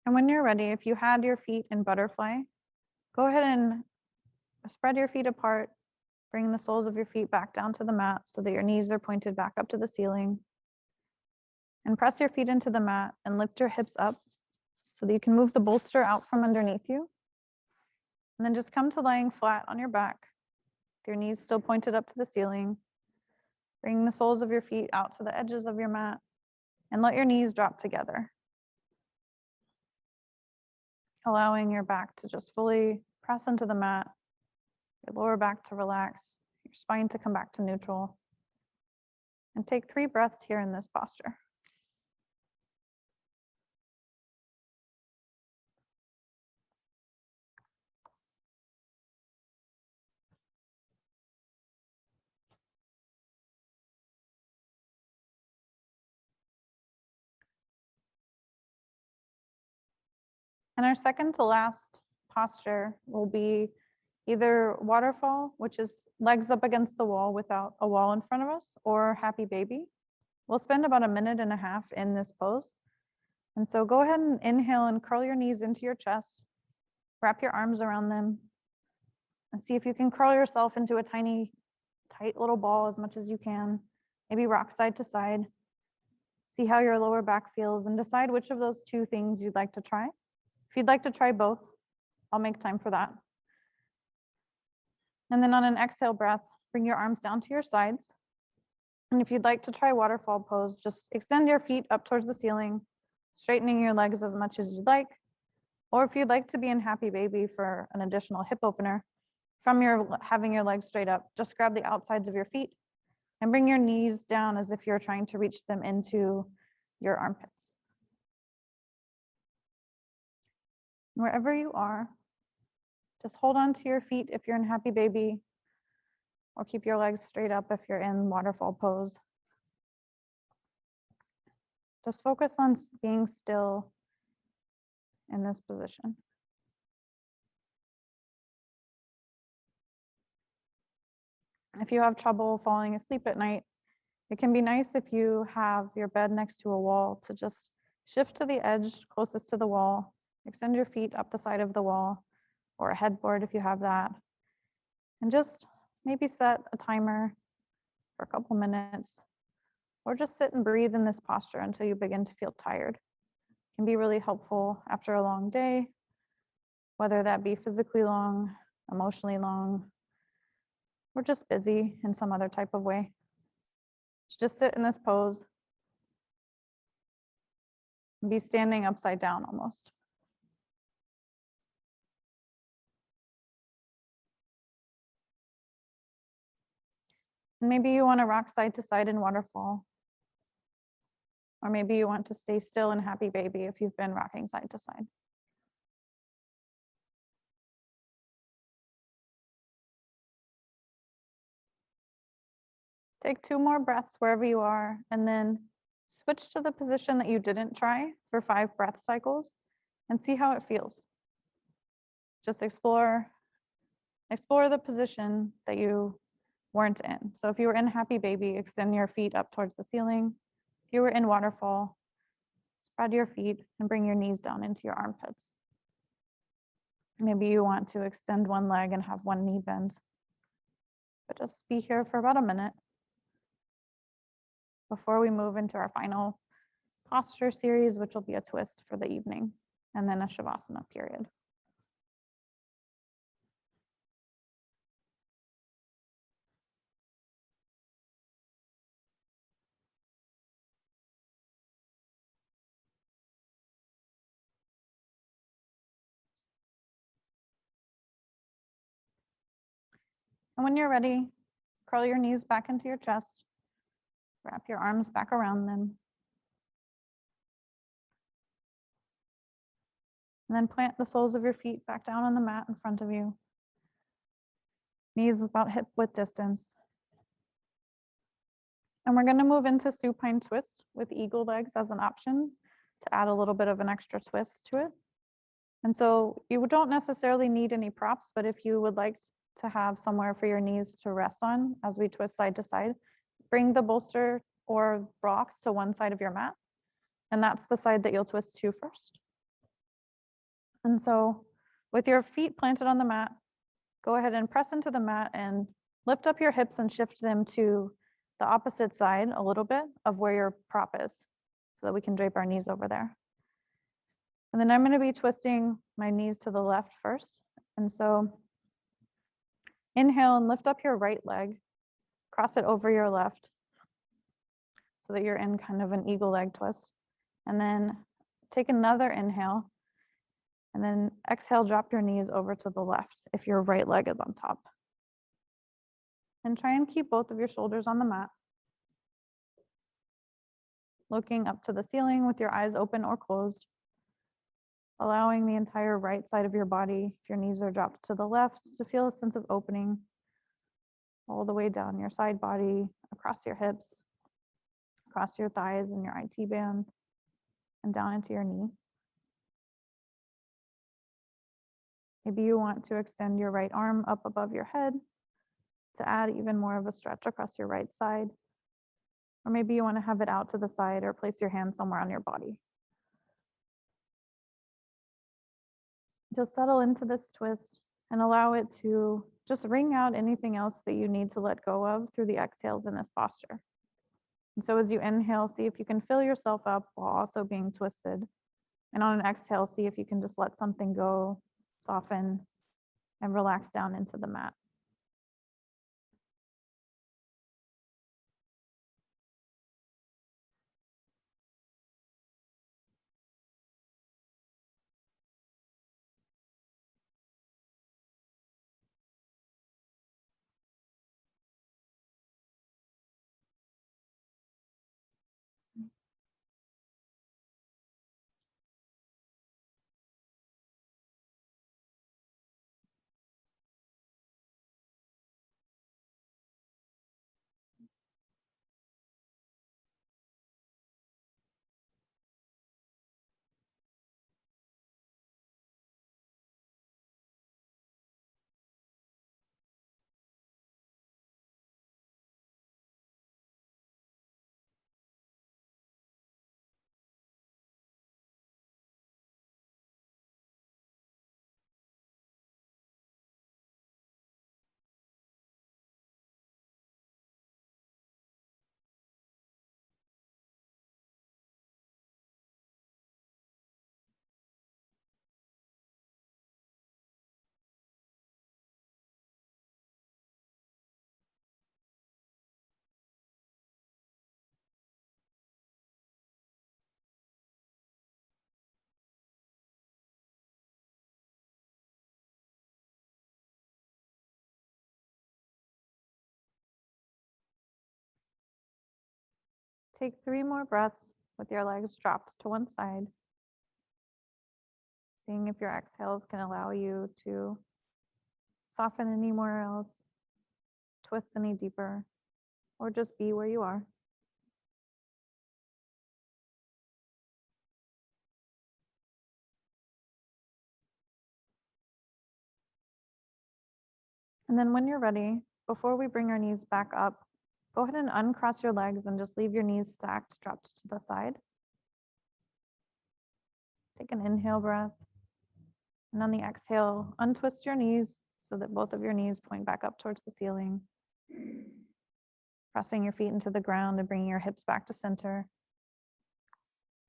[SPEAKER 1] And when you're ready, if you had your feet in butterfly, go ahead and spread your feet apart. Bring the soles of your feet back down to the mat so that your knees are pointed back up to the ceiling. And press your feet into the mat and lift your hips up so that you can move the bolster out from underneath you. And then just come to lying flat on your back, with your knees still pointed up to the ceiling. Bring the soles of your feet out to the edges of your mat and let your knees drop together, allowing your back to just fully press into the mat, your lower back to relax, your spine to come back to neutral. And take 3 breaths here in this posture. And our second to last posture will be either waterfall, which is legs up against the wall without a wall in front of us, or happy baby. We'll spend about 1.5 minutes in this pose. And so go ahead and inhale and curl your knees into your chest. Wrap your arms around them. And see if you can curl yourself into a tiny, tight little ball as much as you can. Maybe rock side to side. See how your lower back feels and decide which of those 2 things you'd like to try. If you'd like to try both, I'll make time for that. And then on an exhale breath, bring your arms down to your sides. And if you'd like to try waterfall pose, just extend your feet up towards the ceiling, straightening your legs as much as you'd like. Or if you'd like to be in happy baby for an additional hip opener, From having your legs straight up, just grab the outsides of your feet and bring your knees down as if you're trying to reach them into your armpits. Wherever you are, just hold on to your feet if you're in happy baby, or keep your legs straight up if you're in waterfall pose. Just focus on being still in this position. If you have trouble falling asleep at night, it can be nice if you have your bed next to a wall to just shift to the edge closest to the wall, extend your feet up the side of the wall, or a headboard if you have that, and just maybe set a timer for a couple minutes, or just sit and breathe in this posture until you begin to feel tired. It can be really helpful after a long day, whether that be physically long, emotionally long, or just busy in some other type of way. Just sit in this pose and be standing upside down almost. And maybe you want to rock side to side in waterfall. Or maybe you want to stay still in happy baby if you've been rocking side to side. Take 2 more breaths wherever you are, and then switch to the position that you didn't try for 5 breath cycles and see how it feels. Just explore the position that you weren't in. So if you were in happy baby, extend your feet up towards the ceiling. If you were in waterfall, spread your feet and bring your knees down into your armpits. Maybe you want to extend one leg and have one knee bend. But just be here for about a minute before we move into our final posture series, which will be a twist for the evening, and then a Shavasana period. And when you're ready, curl your knees back into your chest, wrap your arms back around them, and then plant the soles of your feet back down on the mat in front of you. Knees about hip width distance. And we're going to move into supine twist with eagle legs as an option to add a little bit of an extra twist to it. And so you don't necessarily need any props, but if you would like to have somewhere for your knees to rest on as we twist side to side, bring the bolster or blocks to one side of your mat. And that's the side that you'll twist to first. And so with your feet planted on the mat, go ahead and press into the mat and lift up your hips and shift them to the opposite side a little bit of where your prop is so that we can drape our knees over there. And then I'm going to be twisting my knees to the left first. And so inhale and lift up your right leg, cross it over your left so that you're in kind of an eagle leg twist. And then take another inhale, and then exhale, drop your knees over to the left if your right leg is on top. And try and keep both of your shoulders on the mat. Looking up to the ceiling with your eyes open or closed. Allowing the entire right side of your body, if your knees are dropped to the left, to feel a sense of opening all the way down your side body, across your hips, across your thighs and your IT band, and down into your knee. Maybe you want to extend your right arm up above your head to add even more of a stretch across your right side. Or maybe you want to have it out to the side or place your hand somewhere on your body. Just settle into this twist and allow it to just wring out anything else that you need to let go of through the exhales in this posture. And so as you inhale, see if you can fill yourself up while also being twisted. And on an exhale, see if you can just let something go, soften, and relax down into the mat. Take 3 more breaths with your legs dropped to one side, seeing if your exhales can allow you to soften anywhere else, twist any deeper, or just be where you are. And then when you're ready, before we bring our knees back up, go ahead and uncross your legs and just leave your knees stacked, dropped to the side. Take an inhale breath. And on the exhale, untwist your knees so that both of your knees point back up towards the ceiling. Pressing your feet into the ground and bringing your hips back to center.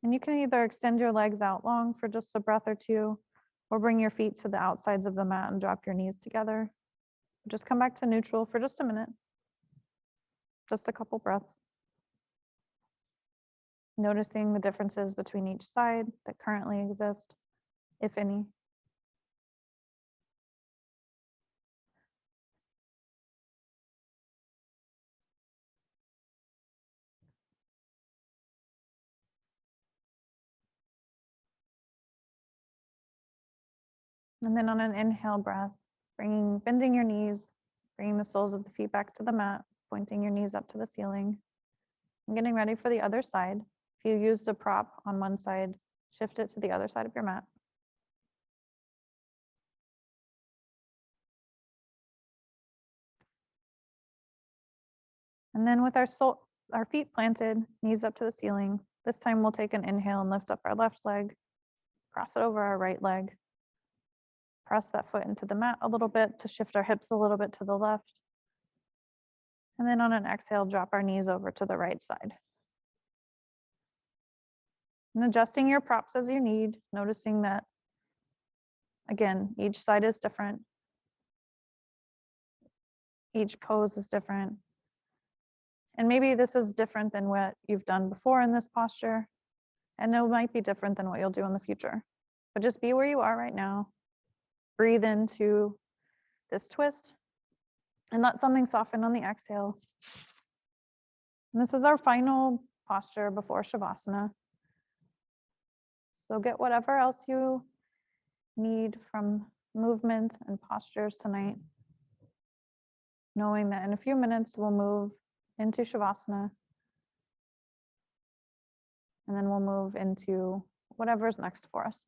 [SPEAKER 1] And you can either extend your legs out long for just a breath or two, or bring your feet to the outsides of the mat and drop your knees together. Just come back to neutral for just a minute. Just a couple breaths. Noticing the differences between each side that currently exist, if any. And then on an inhale breath, bending your knees, bringing the soles of the feet back to the mat, pointing your knees up to the ceiling. And getting ready for the other side. If you used a prop on one side, shift it to the other side of your mat. And then with our feet planted, knees up to the ceiling, this time we'll take an inhale and lift up our left leg, cross it over our right leg, press that foot into the mat a little bit to shift our hips a little bit to the left. And then on an exhale, drop our knees over to the right side. And adjusting your props as you need, noticing that, again, each side is different. Each pose is different. And maybe this is different than what you've done before in this posture. And it might be different than what you'll do in the future. But just be where you are right now. Breathe into this twist and let something soften on the exhale. And this is our final posture before Shavasana. So get whatever else you need from movement and postures tonight, knowing that in a few minutes we'll move into Shavasana, and then we'll move into whatever's next for us.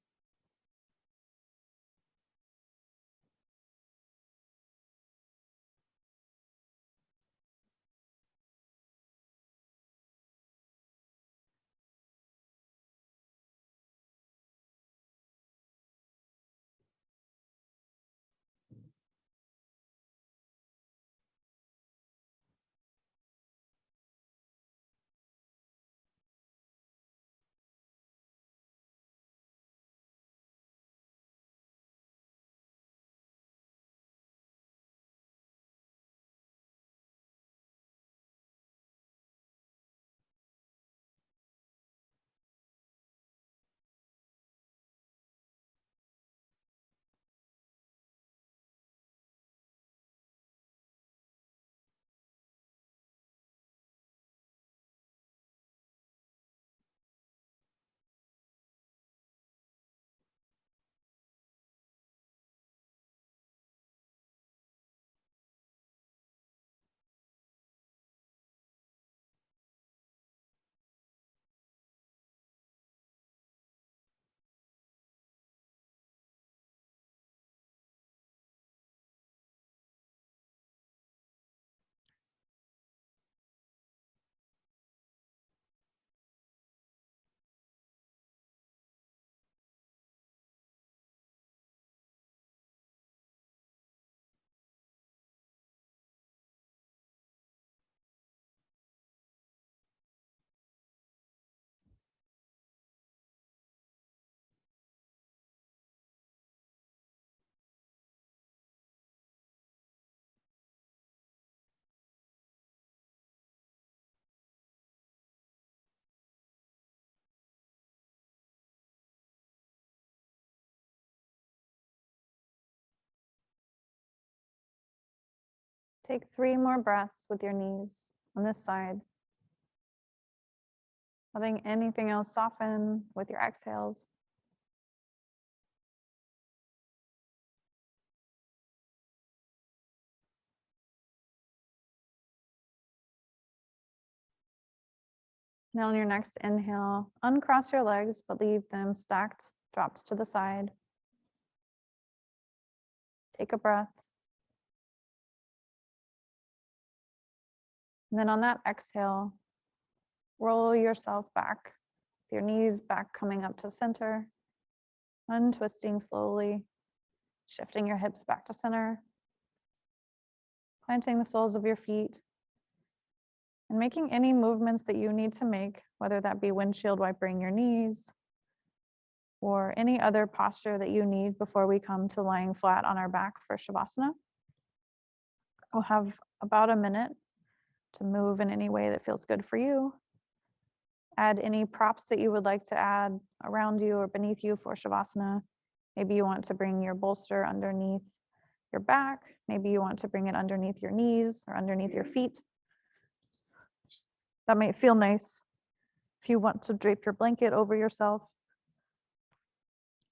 [SPEAKER 1] Take 3 more breaths with your knees on this side.
[SPEAKER 2] Letting anything else soften with your exhales. Now on your next inhale, uncross your legs, but leave them stacked, dropped to the side. Take a breath. And then on that exhale, roll yourself back, with your knees back coming up to center, untwisting slowly, shifting your hips back to center, planting the soles of your feet, and making any movements that you need to make, whether that be windshield wipering your knees or any other posture that you need before we come to lying flat on our back for Shavasana. We'll have about a minute to move in any way that feels good for you. Add any props that you would like to add around you or beneath you for Shavasana. Maybe you want to bring your bolster underneath your back. Maybe you want to bring it underneath your knees or underneath your feet. That might feel nice. If you want to drape your blanket over yourself,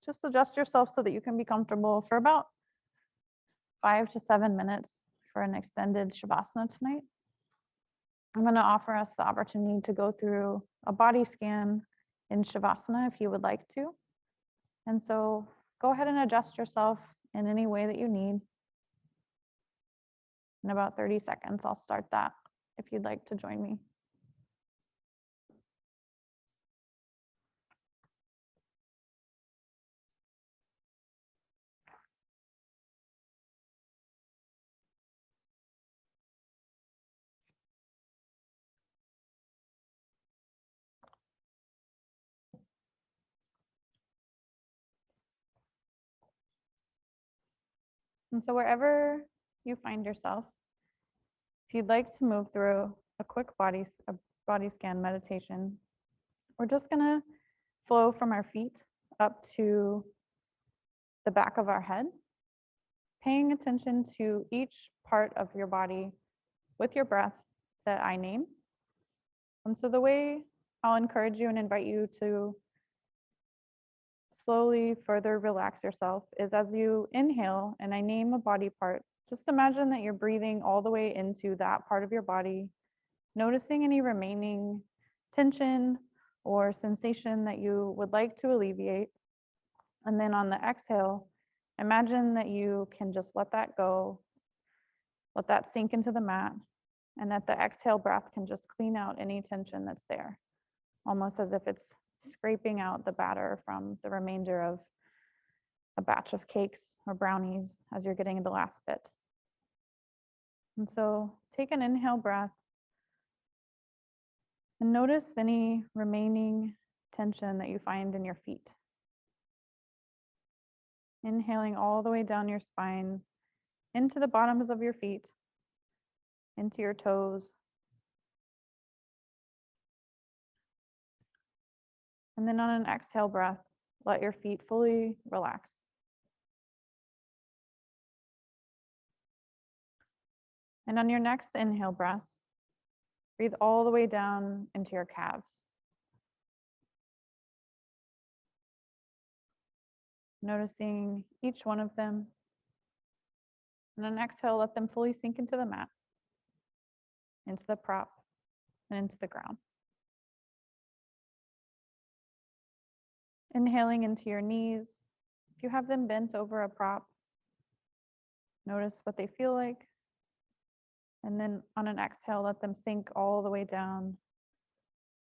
[SPEAKER 2] just adjust yourself so that you can be comfortable for about 5 to 7 minutes for an extended Shavasana tonight. I'm going to offer us the opportunity to go through a body scan in Shavasana if you would like to. And so go ahead and adjust yourself in any way that you need. In about 30 seconds, I'll start that if you'd like to join me. And so wherever you find yourself, if you'd like to move through a quick body scan meditation, we're just going to flow from our feet up to the back of our head, paying attention to each part of your body with your breath that I name. And so the way I'll encourage you and invite you to slowly further relax yourself is as you inhale and I name a body part, just imagine that you're breathing all the way into that part of your body, noticing any remaining tension or sensation that you would like to alleviate. And then on the exhale, imagine that you can just let that go, let that sink into the mat, and that the exhale breath can just clean out any tension that's there, almost as if it's scraping out the batter from the remainder of a batch of cakes or brownies as you're getting the last bit. And so take an inhale breath and notice any remaining tension that you find in your feet. Inhaling all the way down your spine, into the bottoms of your feet, into your toes. And then on an exhale breath, let your feet fully relax. And on your next inhale breath, breathe all the way down into your calves. Noticing each one of them. And on exhale, let them fully sink into the mat, into the prop, and into the ground. Inhaling into your knees. If you have them bent over a prop, notice what they feel like. And then on an exhale, let them sink all the way down.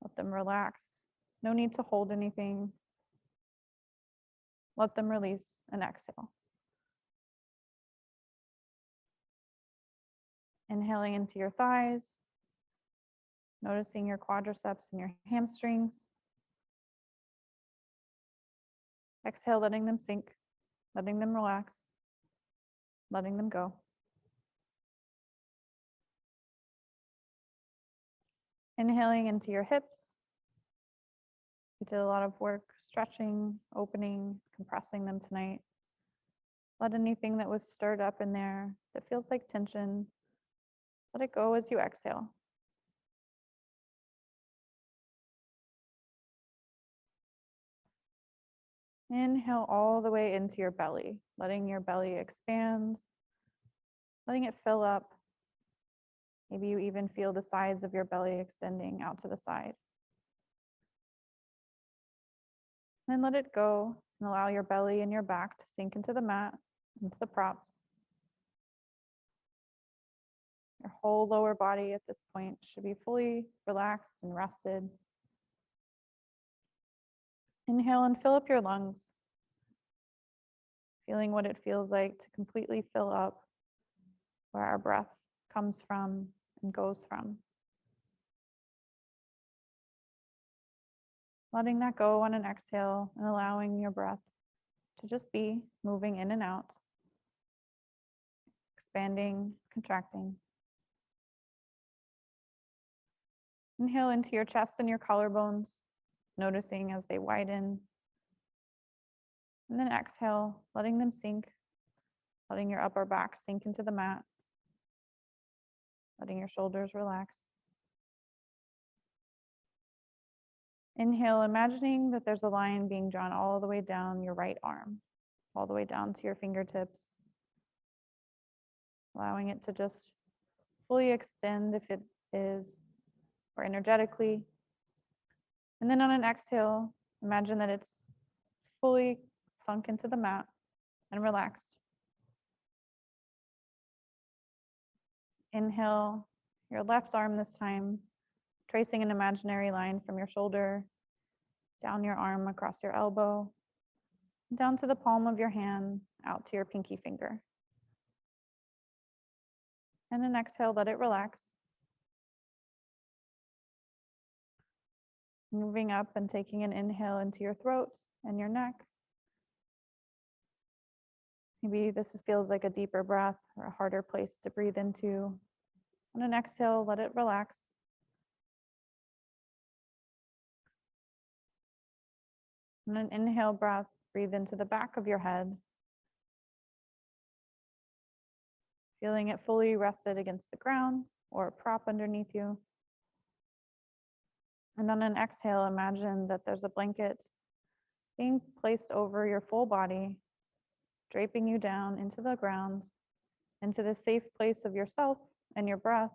[SPEAKER 2] Let them relax. No need to hold anything. Let them release and exhale. Inhaling into your thighs. Noticing your quadriceps and your hamstrings. Exhale, letting them sink, letting them relax, letting them go. Inhaling into your hips. We did a lot of work stretching, opening, compressing them tonight. Let anything that was stirred up in there that feels like tension, let it go as you exhale.
[SPEAKER 1] Inhale all the way into your belly, letting your belly expand, letting it fill up. Maybe you even feel the sides of your belly extending out to the side. Then let it go and allow your belly and your back to sink into the mat, into the props. Your whole lower body at this point should be fully relaxed and rested. Inhale and fill up your lungs, feeling what it feels like to completely fill up where our breath comes from and goes from. Letting that go on an exhale and allowing your breath to just be moving in and out, expanding, contracting. Inhale into your chest and your collarbones, noticing as they widen. And then exhale, letting them sink, letting your upper back sink into the mat, letting your shoulders relax. Inhale, imagining that there's a line being drawn all the way down your right arm, all the way down to your fingertips, allowing it to just fully extend if it is, or energetically. And then on an exhale, imagine that it's fully sunk into the mat and relaxed. Inhale your left arm this time, tracing an imaginary line from your shoulder, down your arm across your elbow, down to the palm of your hand, out to your pinky finger. And then exhale, let it relax. Moving up and taking an inhale into your throat and your neck. Maybe this feels like a deeper breath or a harder place to breathe into. On an exhale, let it relax. On an inhale breath, breathe into the back of your head, feeling it fully rested against the ground or a prop underneath you. And on an exhale, imagine that there's a blanket being placed over your full body, draping you down into the ground, into the safe place of yourself and your breath,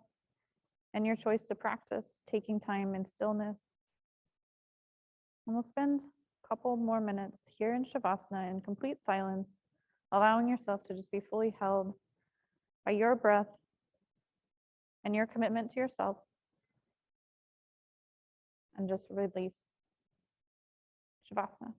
[SPEAKER 1] and your choice to practice taking time in stillness. And we'll spend a couple more minutes here in Shavasana in complete silence, allowing yourself to just be fully held by your breath and your commitment to yourself, and just release. Shavasana.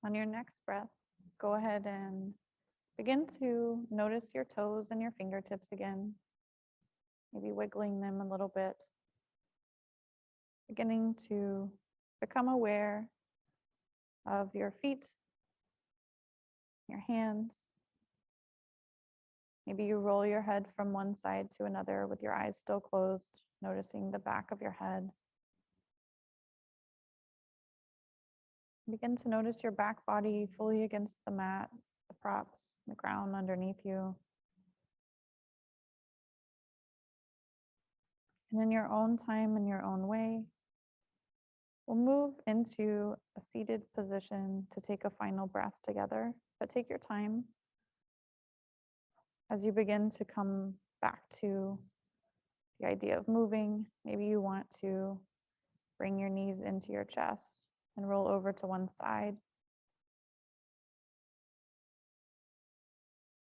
[SPEAKER 1] On your next breath, go ahead and begin to notice your toes and your fingertips again, maybe wiggling them a little bit, beginning to become aware of your feet, your hands. Maybe you roll your head from one side to another with your eyes still closed, noticing the back of your head. Begin to notice your back body fully against the mat, the props, the ground underneath you. And in your own time, in your own way, we'll move into a seated position to take a final breath together. But take your time as you begin to come back to the idea of moving. Maybe you want to bring your knees into your chest and roll over to one side.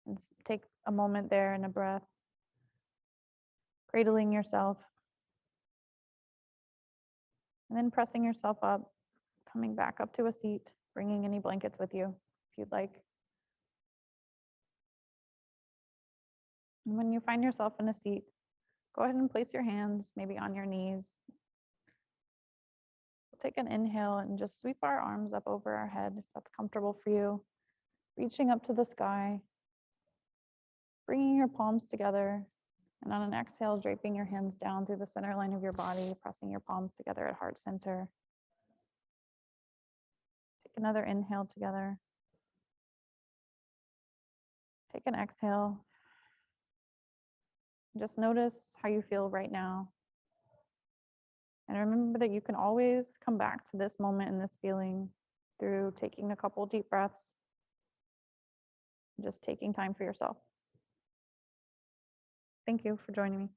[SPEAKER 1] And take a moment there and a breath, cradling yourself. And then pressing yourself up, coming back up to a seat, bringing any blankets with you if you'd like. And when you find yourself in a seat, go ahead and place your hands maybe on your knees. We'll take an inhale and just sweep our arms up over our head if that's comfortable for you. Reaching up to the sky, bringing your palms together, and on an exhale, draping your hands down through the center line of your body, pressing your palms together at heart center. Take another inhale together. Take an exhale. Just notice how you feel right now. And remember that you can always come back to this moment and this feeling through taking a couple deep breaths, just taking time for yourself. Thank you for joining me.